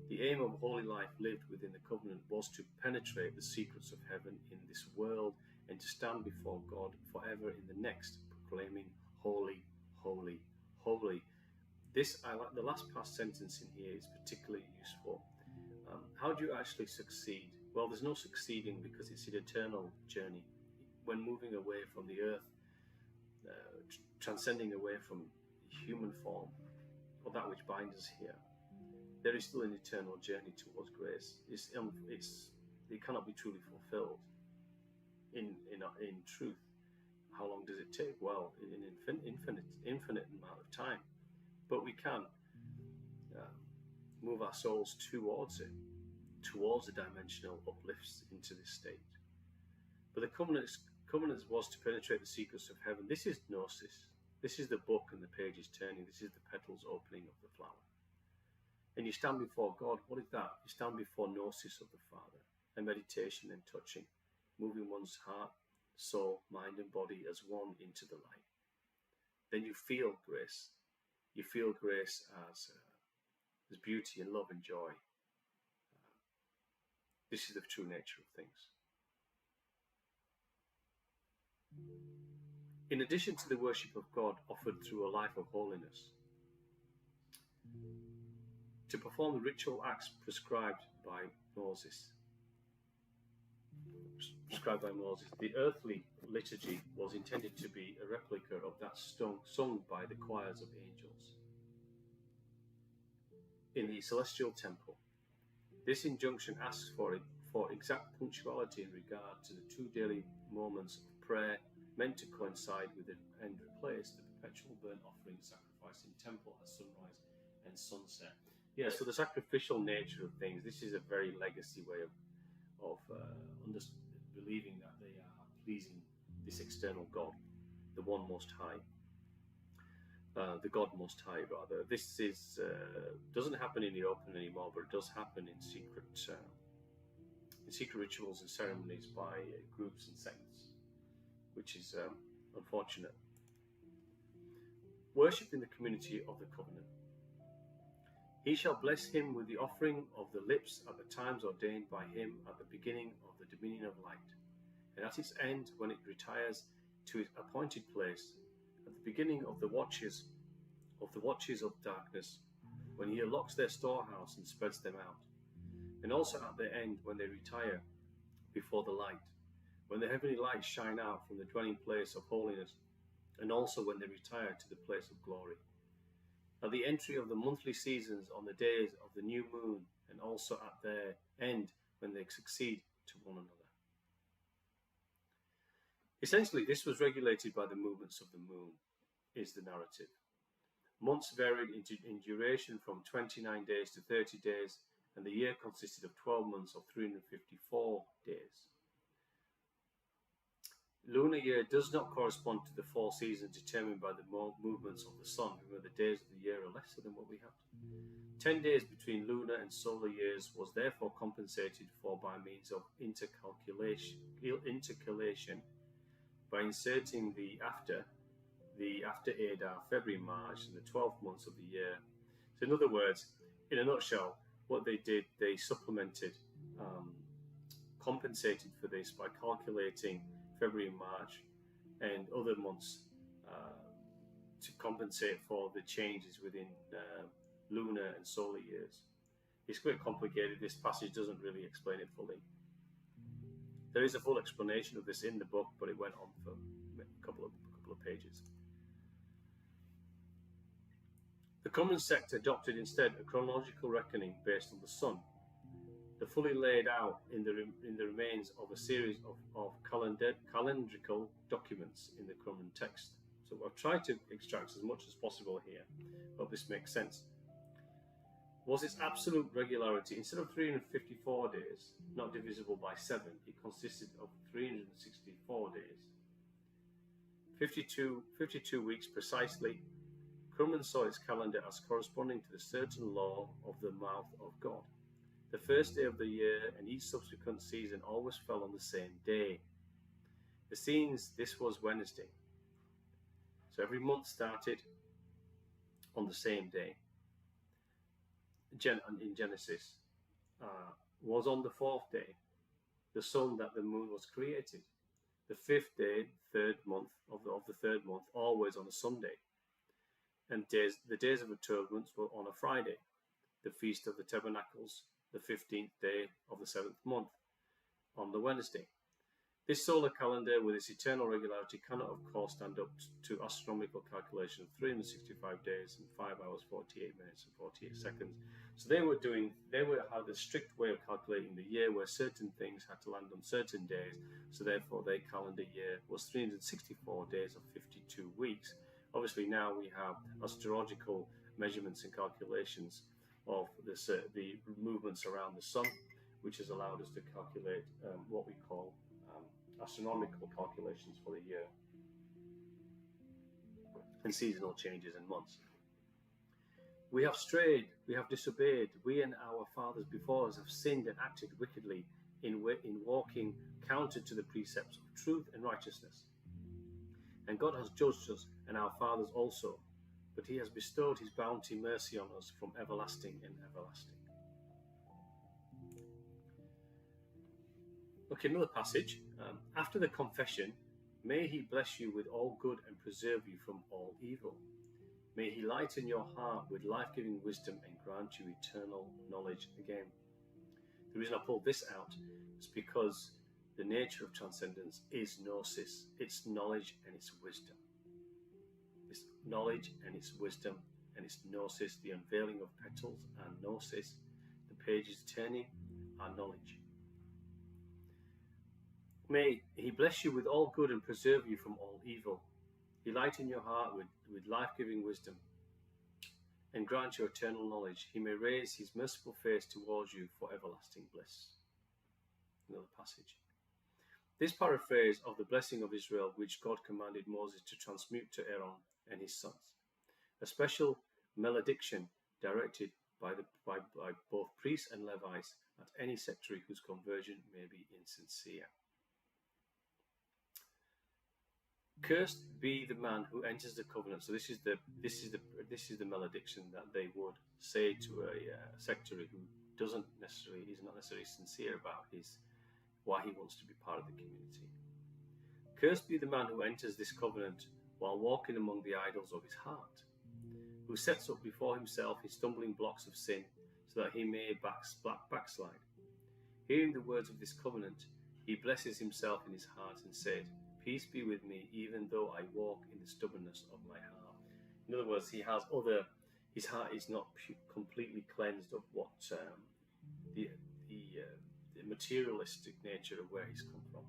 The aim of holy life lived within the covenant was to penetrate the secrets of heaven in this world and to stand before God forever in the next, proclaiming, holy, holy, holy. I like the last past sentence in here is particularly useful. How do you actually succeed? Well, there's no succeeding because it's an eternal journey. When moving away from the earth, transcending away from human form, or that which binds us here, there is still an eternal journey towards grace. It cannot be truly fulfilled in truth. How long does it take? Well, in an infinite amount of time. But we can move our souls towards it, towards the dimensional uplifts into this state. But the covenant was to penetrate the secrets of heaven. This is gnosis. This is the book and the page is turning. This is the petals opening of the flower. And you stand before God. What is that? You stand before gnosis of the Father, and meditation and touching, moving one's heart, soul, mind and body as one into the light. Then you feel grace. You feel grace as beauty and love and joy. This is the true nature of things. In addition to the worship of God offered through a life of holiness, to perform the ritual acts prescribed by Moses, the earthly liturgy was intended to be a replica of that sung by the choirs of angels in the celestial temple. This injunction asks for exact punctuality in regard to the two daily moments of prayer meant to coincide with it and replace the perpetual burnt offering sacrificed in temple at sunrise and sunset. Yeah, so the sacrificial nature of things, this is a very legacy way of believing that they are pleasing this external God, the one most high, the God most high rather. This is doesn't happen in the open anymore, but it does happen in secret rituals and ceremonies by groups and sects, which is unfortunate. Worship in the community of the covenant. He shall bless him with the offering of the lips at the times ordained by him at the beginning of the dominion of light, and at its end when it retires to its appointed place, at the beginning of the watches of darkness, when he unlocks their storehouse and spreads them out, and also at their end when they retire before the light, when the heavenly lights shine out from the dwelling place of holiness, and also when they retire to the place of glory. At the entry of the monthly seasons on the days of the new moon, and also at their end when they succeed to one another. Essentially, this was regulated by the movements of the moon, is the narrative. Months varied in duration from 29 days to 30 days, and the year consisted of 12 months of 354 days. Lunar year does not correspond to the 4 seasons determined by the movements of the sun. Remember, the days of the year are lesser than what we have. 10 days between lunar and solar years was therefore compensated for by means of intercalation by inserting the after Adar, February, March, and the 12 months of the year. So in other words, in a nutshell, what they did, they supplemented, compensated for this by calculating February and March and other months to compensate for the changes within lunar and solar years. It's quite complicated. This passage doesn't really explain it fully. There is a full explanation of this in the book, but it went on for a couple of pages. The Qumran sect adopted instead a chronological reckoning based on the sun, the fully laid out in the remains of a series of calendrical documents in the Qumran text. So I've tried to extract as much as possible here. Hope this makes sense. Was its absolute regularity, instead of 354 days, not divisible by 7, it consisted of 364 days. 52 weeks precisely. Qumran saw its calendar as corresponding to the certain law of the mouth of God. The first day of the year and each subsequent season always fell on the same day. This was Wednesday. So every month started on the same day. In Genesis, was on the 4th day, the sun that the moon was created. The 5th day, third month of the third month, always on a Sunday. And the days of atonement were on a Friday. The Feast of the Tabernacles, the 15th day of the 7th month, on the Wednesday. This solar calendar, with its eternal regularity, cannot, of course, stand up to astronomical calculation of 365 days and 5 hours, 48 minutes, and 48 seconds. So they had a strict way of calculating the year where certain things had to land on certain days. So therefore, their calendar year was 364 days of 52 weeks. Obviously, now we have astrological measurements and calculations of the movements around the sun, which has allowed us to calculate what we call astronomical calculations for the year and seasonal changes in months. We have strayed, we have disobeyed, we and our fathers before us have sinned and acted wickedly in walking counter to the precepts of truth and righteousness. And God has judged us and our fathers also, but he has bestowed his bounty mercy on us from everlasting and everlasting. Okay, another passage. After the confession, may he bless you with all good and preserve you from all evil. May he lighten your heart with life-giving wisdom and grant you eternal knowledge. Again, the reason I pulled this out is because the nature of transcendence is gnosis. It's knowledge and it's wisdom. It's knowledge and it's wisdom and it's gnosis. The unveiling of petals are gnosis. The pages turning are knowledge. May He bless you with all good and preserve you from all evil. He lighten your heart with life-giving wisdom and grant you eternal knowledge. He may raise His merciful face towards you for everlasting bliss. Another passage. This paraphrase of the blessing of Israel, which God commanded Moses to transmute to Aaron and his sons, a special malediction directed by both priests and Levites at any sectary whose conversion may be insincere. Cursed be the man who enters the covenant. So this is the malediction that they would say to a sectary who is not necessarily sincere about why he wants to be part of the community. Cursed be the man who enters this covenant while walking among the idols of his heart, who sets up before himself his stumbling blocks of sin, so that he may backslide. Hearing the words of this covenant, he blesses himself in his heart and said, "Peace be with me, even though I walk in the stubbornness of my heart." In other words, his heart is not completely cleansed of what the materialistic nature of where he's come from,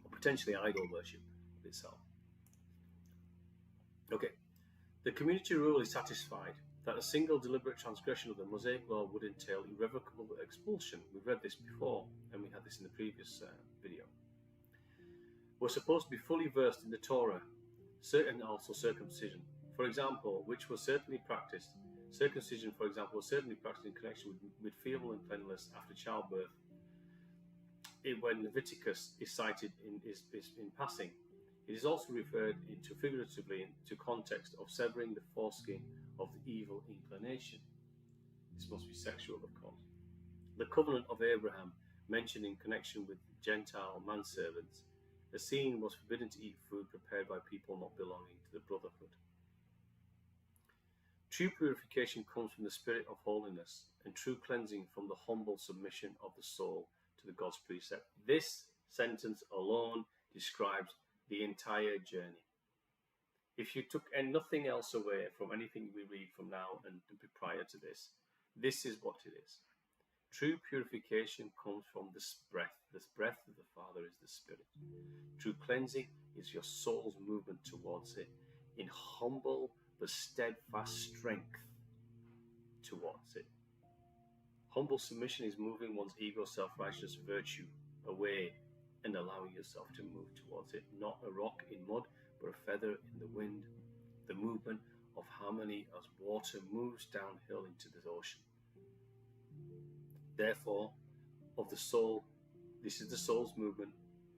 or potentially idol worship itself. Okay, the community rule is satisfied that a single deliberate transgression of the Mosaic law would entail irrevocable expulsion. We've read this before, and we had this in the previous video. We're supposed to be fully versed in the Torah, and also circumcision, for example, which was certainly practiced. Circumcision, for example, was certainly practiced in connection with female uncleanness after childbirth. When Leviticus is cited in passing, it is also referred into figuratively into context of severing the foreskin of the evil inclination. This must be sexual, of course. The covenant of Abraham, mentioned in connection with Gentile manservants, the scene was forbidden to eat food prepared by people not belonging to the brotherhood. True purification comes from the spirit of holiness, and true cleansing from the humble submission of the soul to the God's precept. This sentence alone describes the entire journey. If you took nothing else away from anything we read from now and prior to this, this is what it is. True purification comes from the breath. The breath of the Father is the Spirit. True cleansing is your soul's movement towards it in humble but steadfast strength towards it. Humble submission is moving one's ego, self-righteous virtue away and allowing yourself to move towards it. Not a rock in mud, but a feather in the wind. The movement of harmony as water moves downhill into the ocean. Therefore, of the soul, this is the soul's movement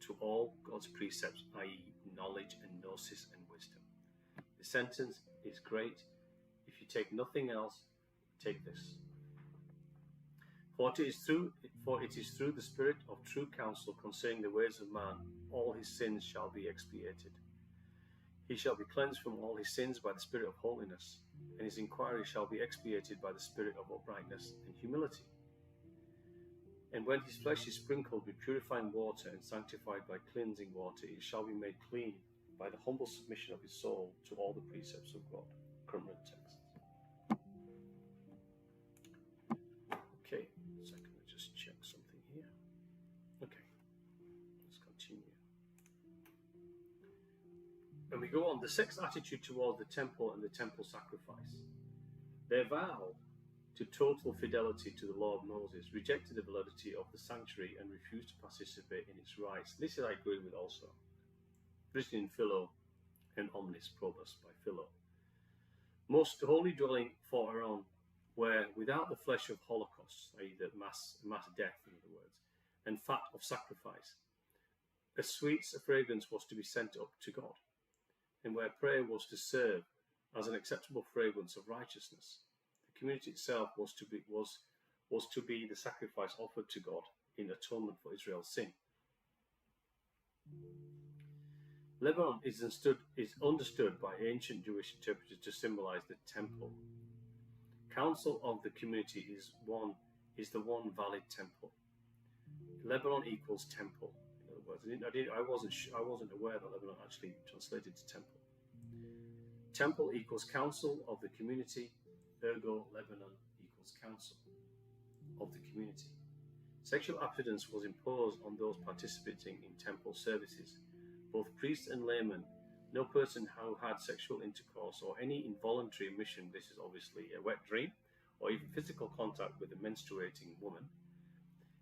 to all God's precepts, i.e. knowledge and gnosis and wisdom. The sentence is great. If you take nothing else, take this. For it is through the spirit of true counsel concerning the ways of man, all his sins shall be expiated. He shall be cleansed from all his sins by the spirit of holiness, and his inquiry shall be expiated by the spirit of uprightness and humility. And when his flesh is sprinkled with purifying water and sanctified by cleansing water, it shall be made clean by the humble submission of his soul to all the precepts of God. Qumran text. Okay, a second, let's just check something here. Okay, let's continue. And we go on. The sect's attitude towards the temple and the temple sacrifice. Their vow to total fidelity to the law of Moses rejected the validity of the sanctuary and refused to participate in its rites. This I agree with also. Written in Philo and Omnis Probus by Philo. Most holy dwelling for Aaron were without the flesh of holocausts, i.e. the mass death, in other words, and fat of sacrifice. A sweet fragrance was to be sent up to God, and where prayer was to serve as an acceptable fragrance of righteousness. The community itself was to be the sacrifice offered to God in atonement for Israel's sin. Lebanon is understood by ancient Jewish interpreters to symbolize the temple. Council of the community is the one valid temple. Lebanon equals temple. In other words, I wasn't aware that Lebanon actually translated to temple. Temple equals council of the community. Ergo, Lebanon equals council of the community. Sexual abstinence was imposed on those participating in temple services, both priests and laymen. No person who had sexual intercourse or any involuntary emission, this is obviously a wet dream, or even physical contact with a menstruating woman,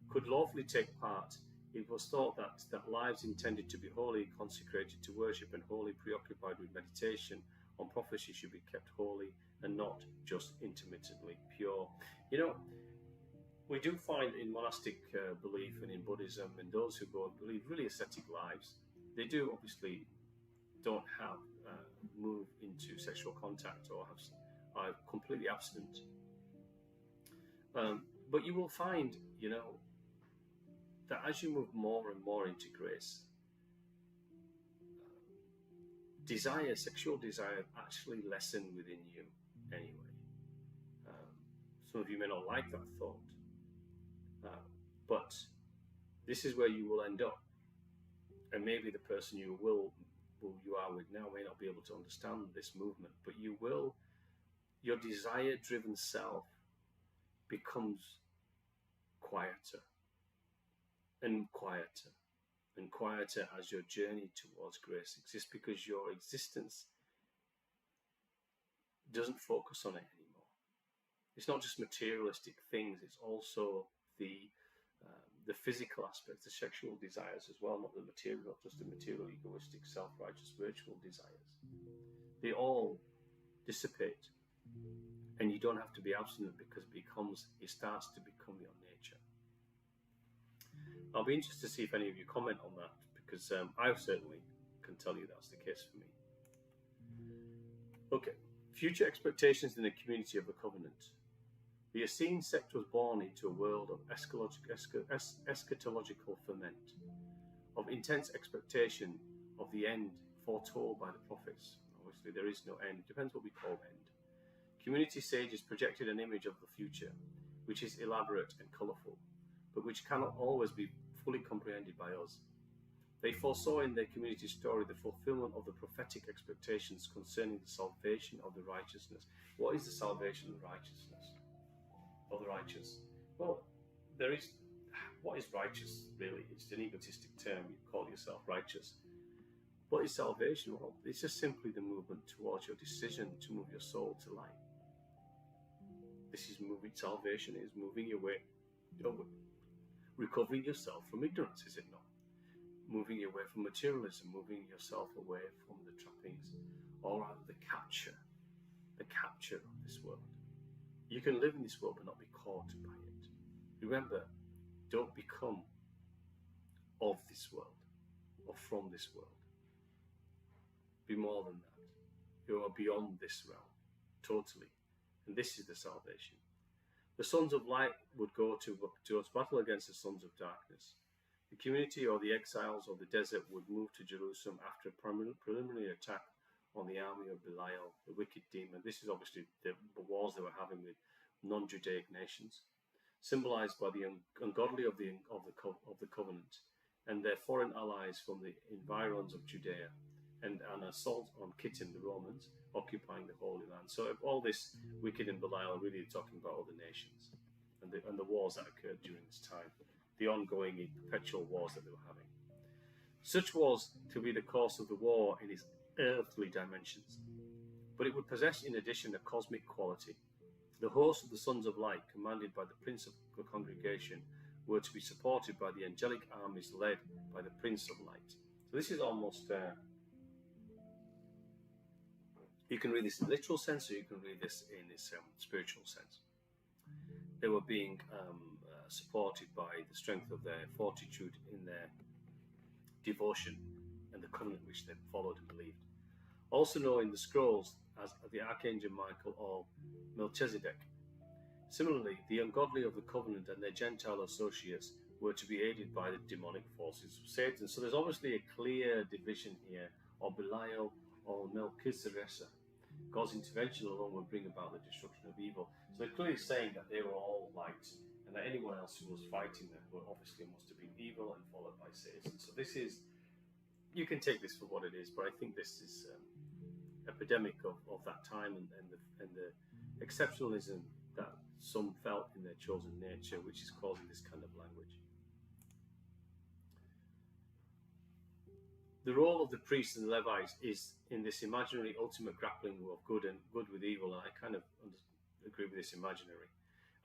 could lawfully take part. It was thought that lives intended to be wholly consecrated to worship and wholly preoccupied with meditation on prophecy should be kept holy and not just intermittently pure. You know, we do find in monastic belief and in Buddhism, and those who go and lead really ascetic lives, they do obviously don't have move into sexual contact or are completely abstinent. But you will find, you know, that as you move more and more into grace, desire, sexual desire, actually lessen within you anyway. Some of you may not like that thought, but this is where you will end up. And maybe the person you are with now may not be able to understand this movement, but you will. Your desire-driven self becomes quieter and quieter and quieter as your journey towards grace exists, because your existence doesn't focus on it anymore. It's not just materialistic things, it's also the physical aspects, the sexual desires as well, not just the material, egoistic, self-righteous, virtual desires. They all dissipate, and you don't have to be abstinent because it starts to become your nature. I'll be interested to see if any of you comment on that, because I certainly can tell you that's the case for me. Okay, future expectations in the community of the covenant. The Essene sect was born into a world of eschatological ferment, of intense expectation of the end foretold by the prophets. Obviously, there is no end. It depends what we call end. Community sages projected an image of the future, which is elaborate and colourful, but which cannot always be fully comprehended by us. They foresaw in their community story the fulfillment of the prophetic expectations concerning the salvation of the righteousness. What is the salvation of righteousness? Of the righteous? Well, what is righteous really? It's an egotistic term. You call yourself righteous. What is salvation? Well, it's just simply the movement towards your decision to move your soul to light. Salvation is moving your way, recovering yourself from ignorance, is it not? Moving your way from materialism, moving yourself away from the trappings, or rather the capture of this world. You can live in this world but not be caught by it. Remember, don't become of this world or from this world. Be more than that. You are beyond this realm, totally. And this is the salvation. The sons of light would go to battle against the sons of darkness. The community or the exiles of the desert would move to Jerusalem after a preliminary attack on the army of Belial, the wicked demon. This is obviously the wars they were having with non-Judaic nations, symbolized by the ungodly of the covenant and their foreign allies from the environs of Judea, and an assault on Kittim, the Romans, occupying the Holy Land. So all this wicked and Belial are really talking about other nations and the wars that occurred during this time, the ongoing perpetual wars that they were having. Such was to be the course of the war in its earthly dimensions, but it would possess in addition a cosmic quality. The host of the Sons of Light, commanded by the Prince of the Congregation, were to be supported by the angelic armies led by the Prince of Light. So this is almost... you can read this in literal sense, or you can read this in its spiritual sense. They were being supported by the strength of their fortitude in their devotion and the covenant which they followed and believed. Also known in the scrolls as the Archangel Michael or Melchizedek. Similarly, the ungodly of the covenant and their Gentile associates were to be aided by the demonic forces of Satan. So there's obviously a clear division here, or Belial or Melchizedek. God's intervention alone will bring about the destruction of evil. So they're clearly saying that they were all light, and that anyone else who was fighting them were obviously must have been evil and followed by Satan. So this is, you can take this for what it is, but I think this is epidemic of that time and the exceptionalism that some felt in their chosen nature, which is causing this kind of language. The role of the priests and the Levites is in this imaginary ultimate grappling of good with evil, and I kind of agree with this imaginary.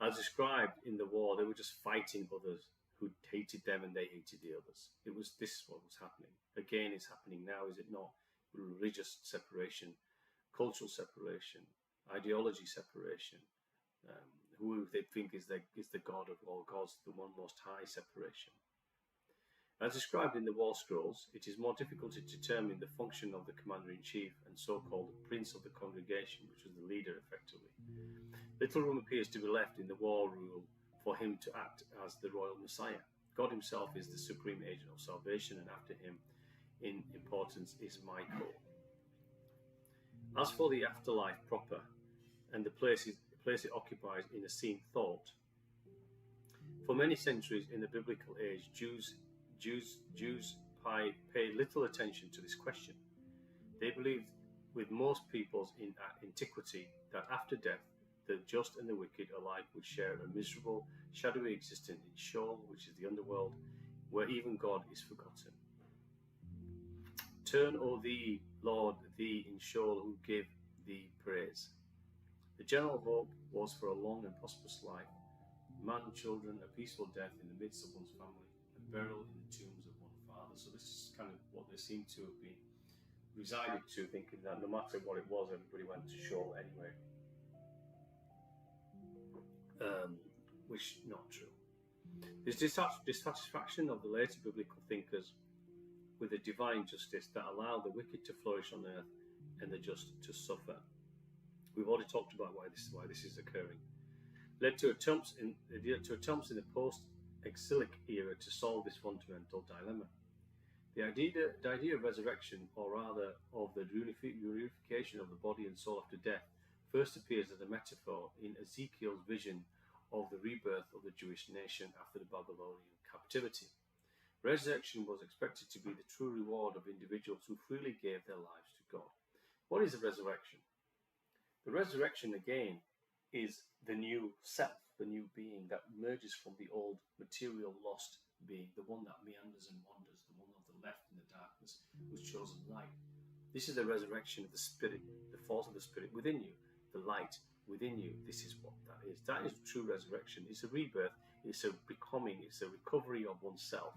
As described in the war, they were just fighting others who hated them and they hated the others. This is what was happening. Again, it's happening now, is it not? Religious separation, cultural separation, ideology separation, who they think is the God of all gods, the one most high separation. As described in the War Scrolls, it is more difficult to determine the function of the commander-in-chief and so-called prince of the congregation, which was the leader effectively. Little room appears to be left in the war rule for him to act as the royal Messiah. God himself is the supreme agent of salvation, and after him in importance is Michael. As for the afterlife proper and the place it occupies in a scene thought, for many centuries in the biblical age, Jews paid little attention to this question. They believed, with most peoples in antiquity, that after death, the just and the wicked alike would share a miserable, shadowy existence in Sheol, which is the underworld, where even God is forgotten. Turn, O thee, Lord, thee in Sheol, who give thee praise. The general hope was for a long and prosperous life, man, children, a peaceful death in the midst of one's family, and burial in the tombs of one father. So this is kind of what they seem to have been resided to, thinking that no matter what it was, everybody went to Sheol anyway. Which not true. There's dissatisfaction of the later biblical thinkers with a divine justice that allowed the wicked to flourish on earth and the just to suffer. We've already talked about why this is occurring. Led to attempts in the post-exilic era to solve this fundamental dilemma. The idea of resurrection, or rather of the reunification of the body and soul after death, first appears as a metaphor in Ezekiel's vision of the rebirth of the Jewish nation after the Babylonian captivity. Resurrection was expected to be the true reward of individuals who freely gave their lives to God. What is a resurrection? The resurrection, again, is the new self, the new being that emerges from the old material lost being, the one that meanders and wanders, the one of the left in the darkness, who's chosen light. This is the resurrection of the spirit, the force of the spirit within you, the light within you. This is what that is. That is true resurrection. It's a rebirth. It's a becoming. It's a recovery of oneself,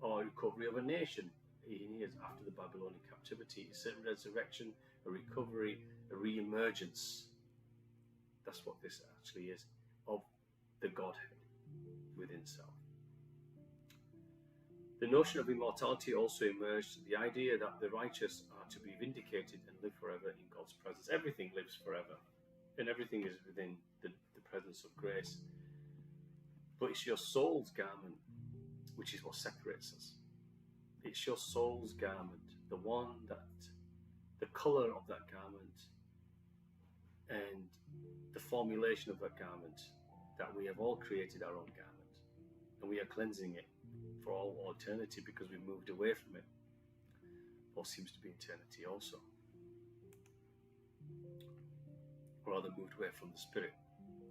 or a recovery of a nation in years after the Babylonian captivity. It's a resurrection, a recovery, a re-emergence. That's what this actually is, of the Godhead within self. The notion of immortality also emerged, the idea that the righteous are to be vindicated and live forever in God's presence. Everything lives forever, and everything is within the presence of grace. But it's your soul's garment which is what separates us. It's your soul's garment, the colour of that garment, and the formulation of that garment, that we have all created our own garment, and we are cleansing it for all eternity because we've moved away from it, or seems to be eternity also, or rather moved away from the spirit,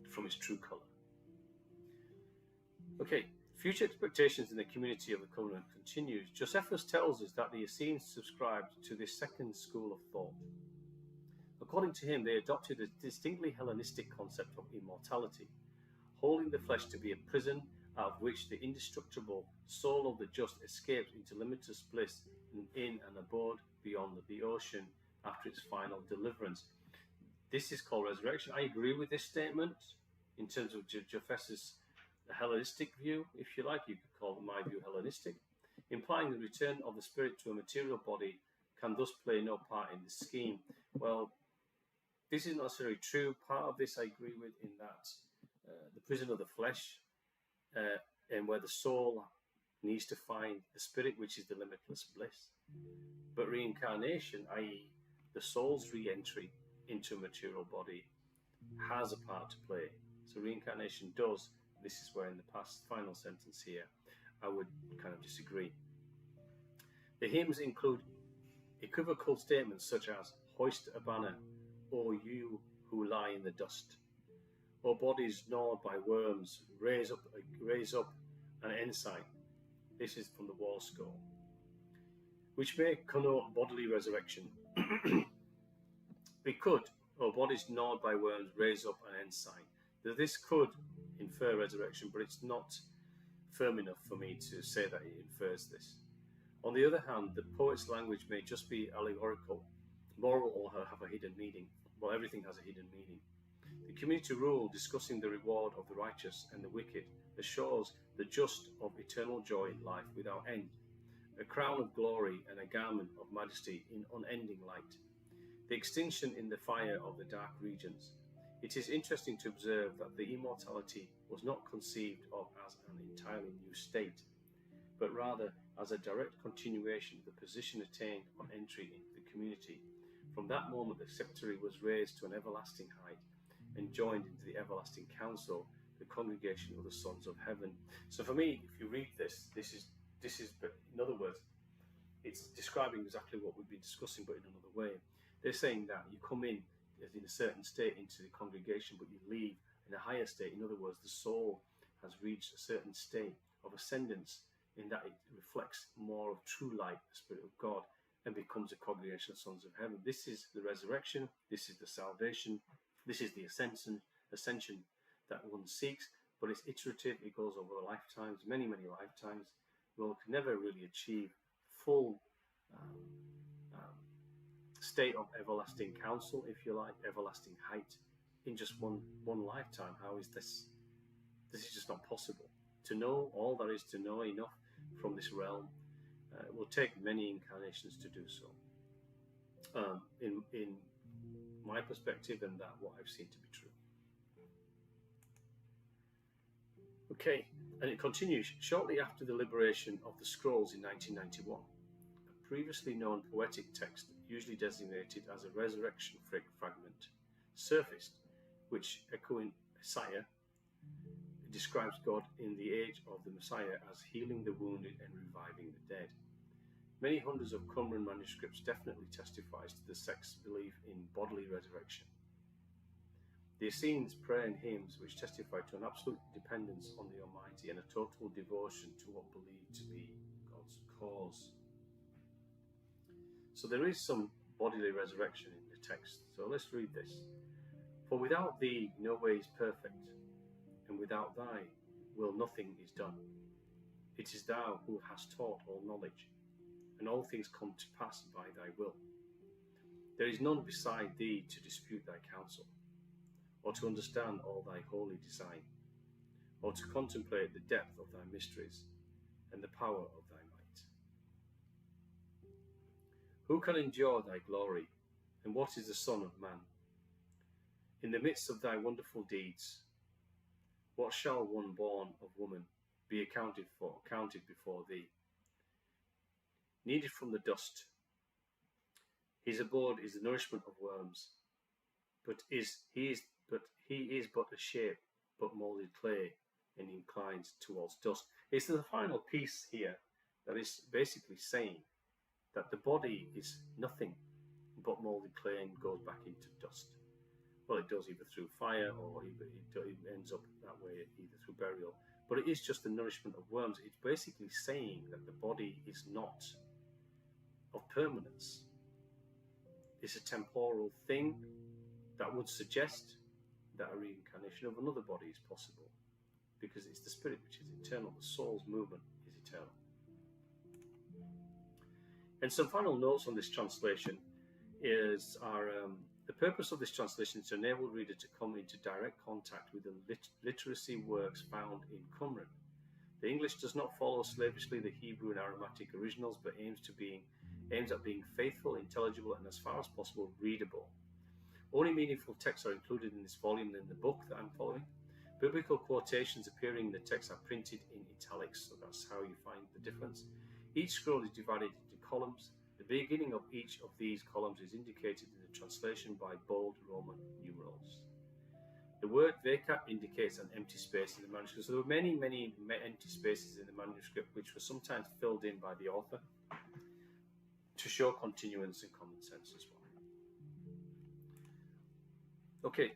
from its true colour. Okay, future expectations in the community of the covenant continues. Josephus tells us that the Essenes subscribed to this second school of thought. According to him, they adopted a distinctly Hellenistic concept of immortality, holding the flesh to be a prison out of which the indestructible soul of the just escapes into limitless bliss in an abode beyond the ocean after its final deliverance. This is called resurrection. I agree with this statement in terms of Josephus' Hellenistic view, if you like. You could call my view Hellenistic, implying the return of the spirit to a material body can thus play no part in the scheme. Well, this is not necessarily true. Part of this I agree with, in that the prison of the flesh, and where the soul needs to find the spirit, which is the limitless bliss. But reincarnation, i.e. the soul's re-entry into a material body, has a part to play. So reincarnation does. This is where in the past final sentence here, I would kind of disagree. The hymns include equivocal statements such as, hoist a banner, O you who lie in the dust. or bodies gnawed by worms raise up an ensign. This is from the War Scroll, which may connote bodily resurrection. We could, or bodies gnawed by worms raise up an ensign. This could infer resurrection, but it's not firm enough for me to say that it infers this. On the other hand, the poet's language may just be allegorical, moral, or have a hidden meaning. Well, everything has a hidden meaning. The community rule discussing the reward of the righteous and the wicked assures the just of eternal joy in life without end, a crown of glory and a garment of majesty in unending light. The extinction in the fire of the dark regions. It is interesting to observe that the immortality was not conceived of as an entirely new state, but rather as a direct continuation of the position attained on entry into the community. From that moment, the sceptre was raised to an everlasting height and joined into the everlasting council, the congregation of the sons of heaven. So for me, if you read this is, but in other words, it's describing exactly what we've been discussing, but in another way. They're saying that you come in a certain state into the congregation, but you leave in a higher state. In other words, the soul has reached a certain state of ascendance in that it reflects more of true light, the Spirit of God, and becomes a congregation of sons of heaven. This is the resurrection, this is the salvation, this is the ascension that one seeks, but it's iterative, it goes over lifetimes, many, many lifetimes. One can never really achieve full state of everlasting counsel, if you like, everlasting height, in just one lifetime. How is this? This is just not possible. To know all there is to know enough from this realm will take many incarnations to do so. In my perspective, and that what I've seen to be true. Okay, and it continues. Shortly after the liberation of the scrolls in 1991, a previously known poetic text, usually designated as a resurrection fragment, surfaced, which, echoing Isaiah, describes God in the age of the Messiah as healing the wounded and reviving the dead. Many hundreds of Qumran manuscripts definitely testifies to the sect's belief in bodily resurrection. The Essenes pray and hymns which testify to an absolute dependence on the Almighty and a total devotion to what believed to be God's cause. So there is some bodily resurrection in the text. So let's read this. For without thee no way is perfect, and without thy will nothing is done. It is thou who hast taught all knowledge, and all things come to pass by thy will. There is none beside thee to dispute thy counsel, or to understand all thy holy design, or to contemplate the depth of thy mysteries, and the power of thy might. Who can endure thy glory, and what is the Son of Man? In the midst of thy wonderful deeds, what shall one born of woman be counted before thee? Kneaded from the dust, his abode is the nourishment of worms, but he is but a shape, but moulded clay, and inclines towards dust. It's the final piece here that is basically saying that the body is nothing but moulded clay and goes back into dust. Well, it does either through fire or it ends up that way, either through burial. But it is just the nourishment of worms. It's basically saying that the body is not of permanence. It's a temporal thing that would suggest that a reincarnation of another body is possible, because it's the spirit which is eternal. The soul's movement is eternal. And some final notes on this translation are the purpose of this translation is to enable the reader to come into direct contact with the literacy works found in Qumran. The English does not follow slavishly the Hebrew and Aramaic originals, but aims at being faithful, intelligible, and as far as possible readable. Only meaningful texts are included in this volume and in the book that I'm following. Biblical quotations appearing in the text are printed in italics, so that's how you find the difference. Each scroll is divided into columns. The beginning of each of these columns is indicated in the translation by bold Roman numerals. The word veka indicates an empty space in the manuscript. So there were many, many empty spaces in the manuscript, which were sometimes filled in by the author to show continuance and common sense as well. Okay,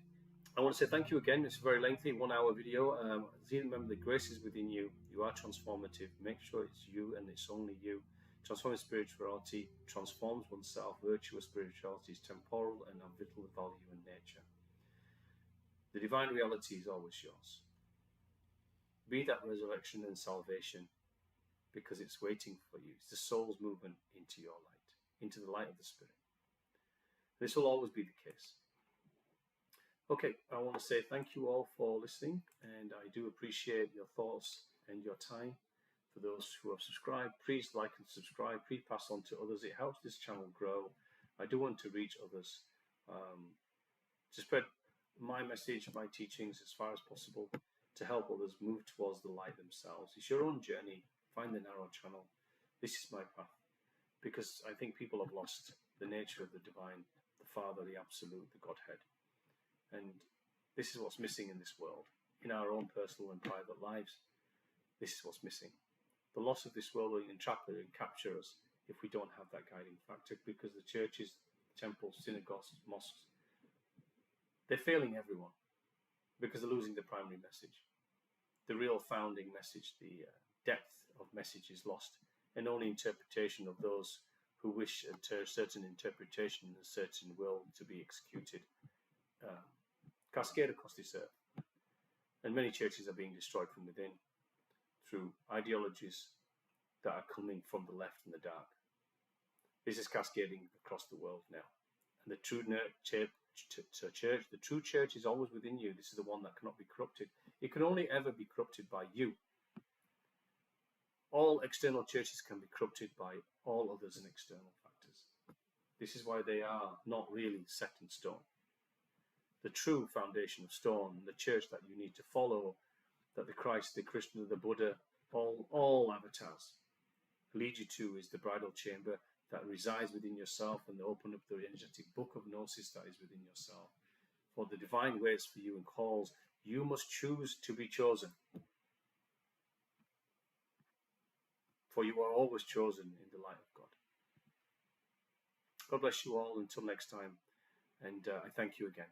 I want to say thank you again. It's a very lengthy 1-hour video. Remember, the grace is within you. You are transformative. Make sure it's you and it's only you. Transforming spirituality transforms oneself. Virtuous spirituality is temporal and of little value in nature. The divine reality is always yours. Be that resurrection and salvation, because it's waiting for you. It's the soul's movement into your light, into the light of the Spirit. This will always be the case. Okay, I want to say thank you all for listening, and I do appreciate your thoughts and your time. For those who have subscribed, please like and subscribe. Please pass on to others. It helps this channel grow. I do want to reach others, to spread my message, my teachings as far as possible, to help others move towards the light themselves. It's your own journey. Find the narrow channel. This is my path, because I think people have lost the nature of the divine, the Father, the Absolute, the Godhead. And this is what's missing in this world, in our own personal and private lives. This is what's missing. The loss of this world will entrap and capture us if we don't have that guiding factor, because the churches, temples, synagogues, mosques, they're failing everyone because they're losing the primary message. The real founding message, the depth of message is lost, and only interpretation of those who wish a certain interpretation and a certain will to be executed cascade across this earth. And many churches are being destroyed from within through ideologies that are coming from the left and the dark. This is cascading across the world now. And the true church is always within you. This is the one that cannot be corrupted. It can only ever be corrupted by you. All external churches can be corrupted by all others and external factors. This is why they are not really set in stone. The true foundation of stone, the church that you need to follow, that the Christ, the Krishna, the Buddha, all avatars lead you to, is the bridal chamber that resides within yourself, and open up the energetic book of gnosis that is within yourself. For the divine waits for you and calls. You must choose to be chosen. For you are always chosen in the light of God. God bless you all until next time, and I thank you again.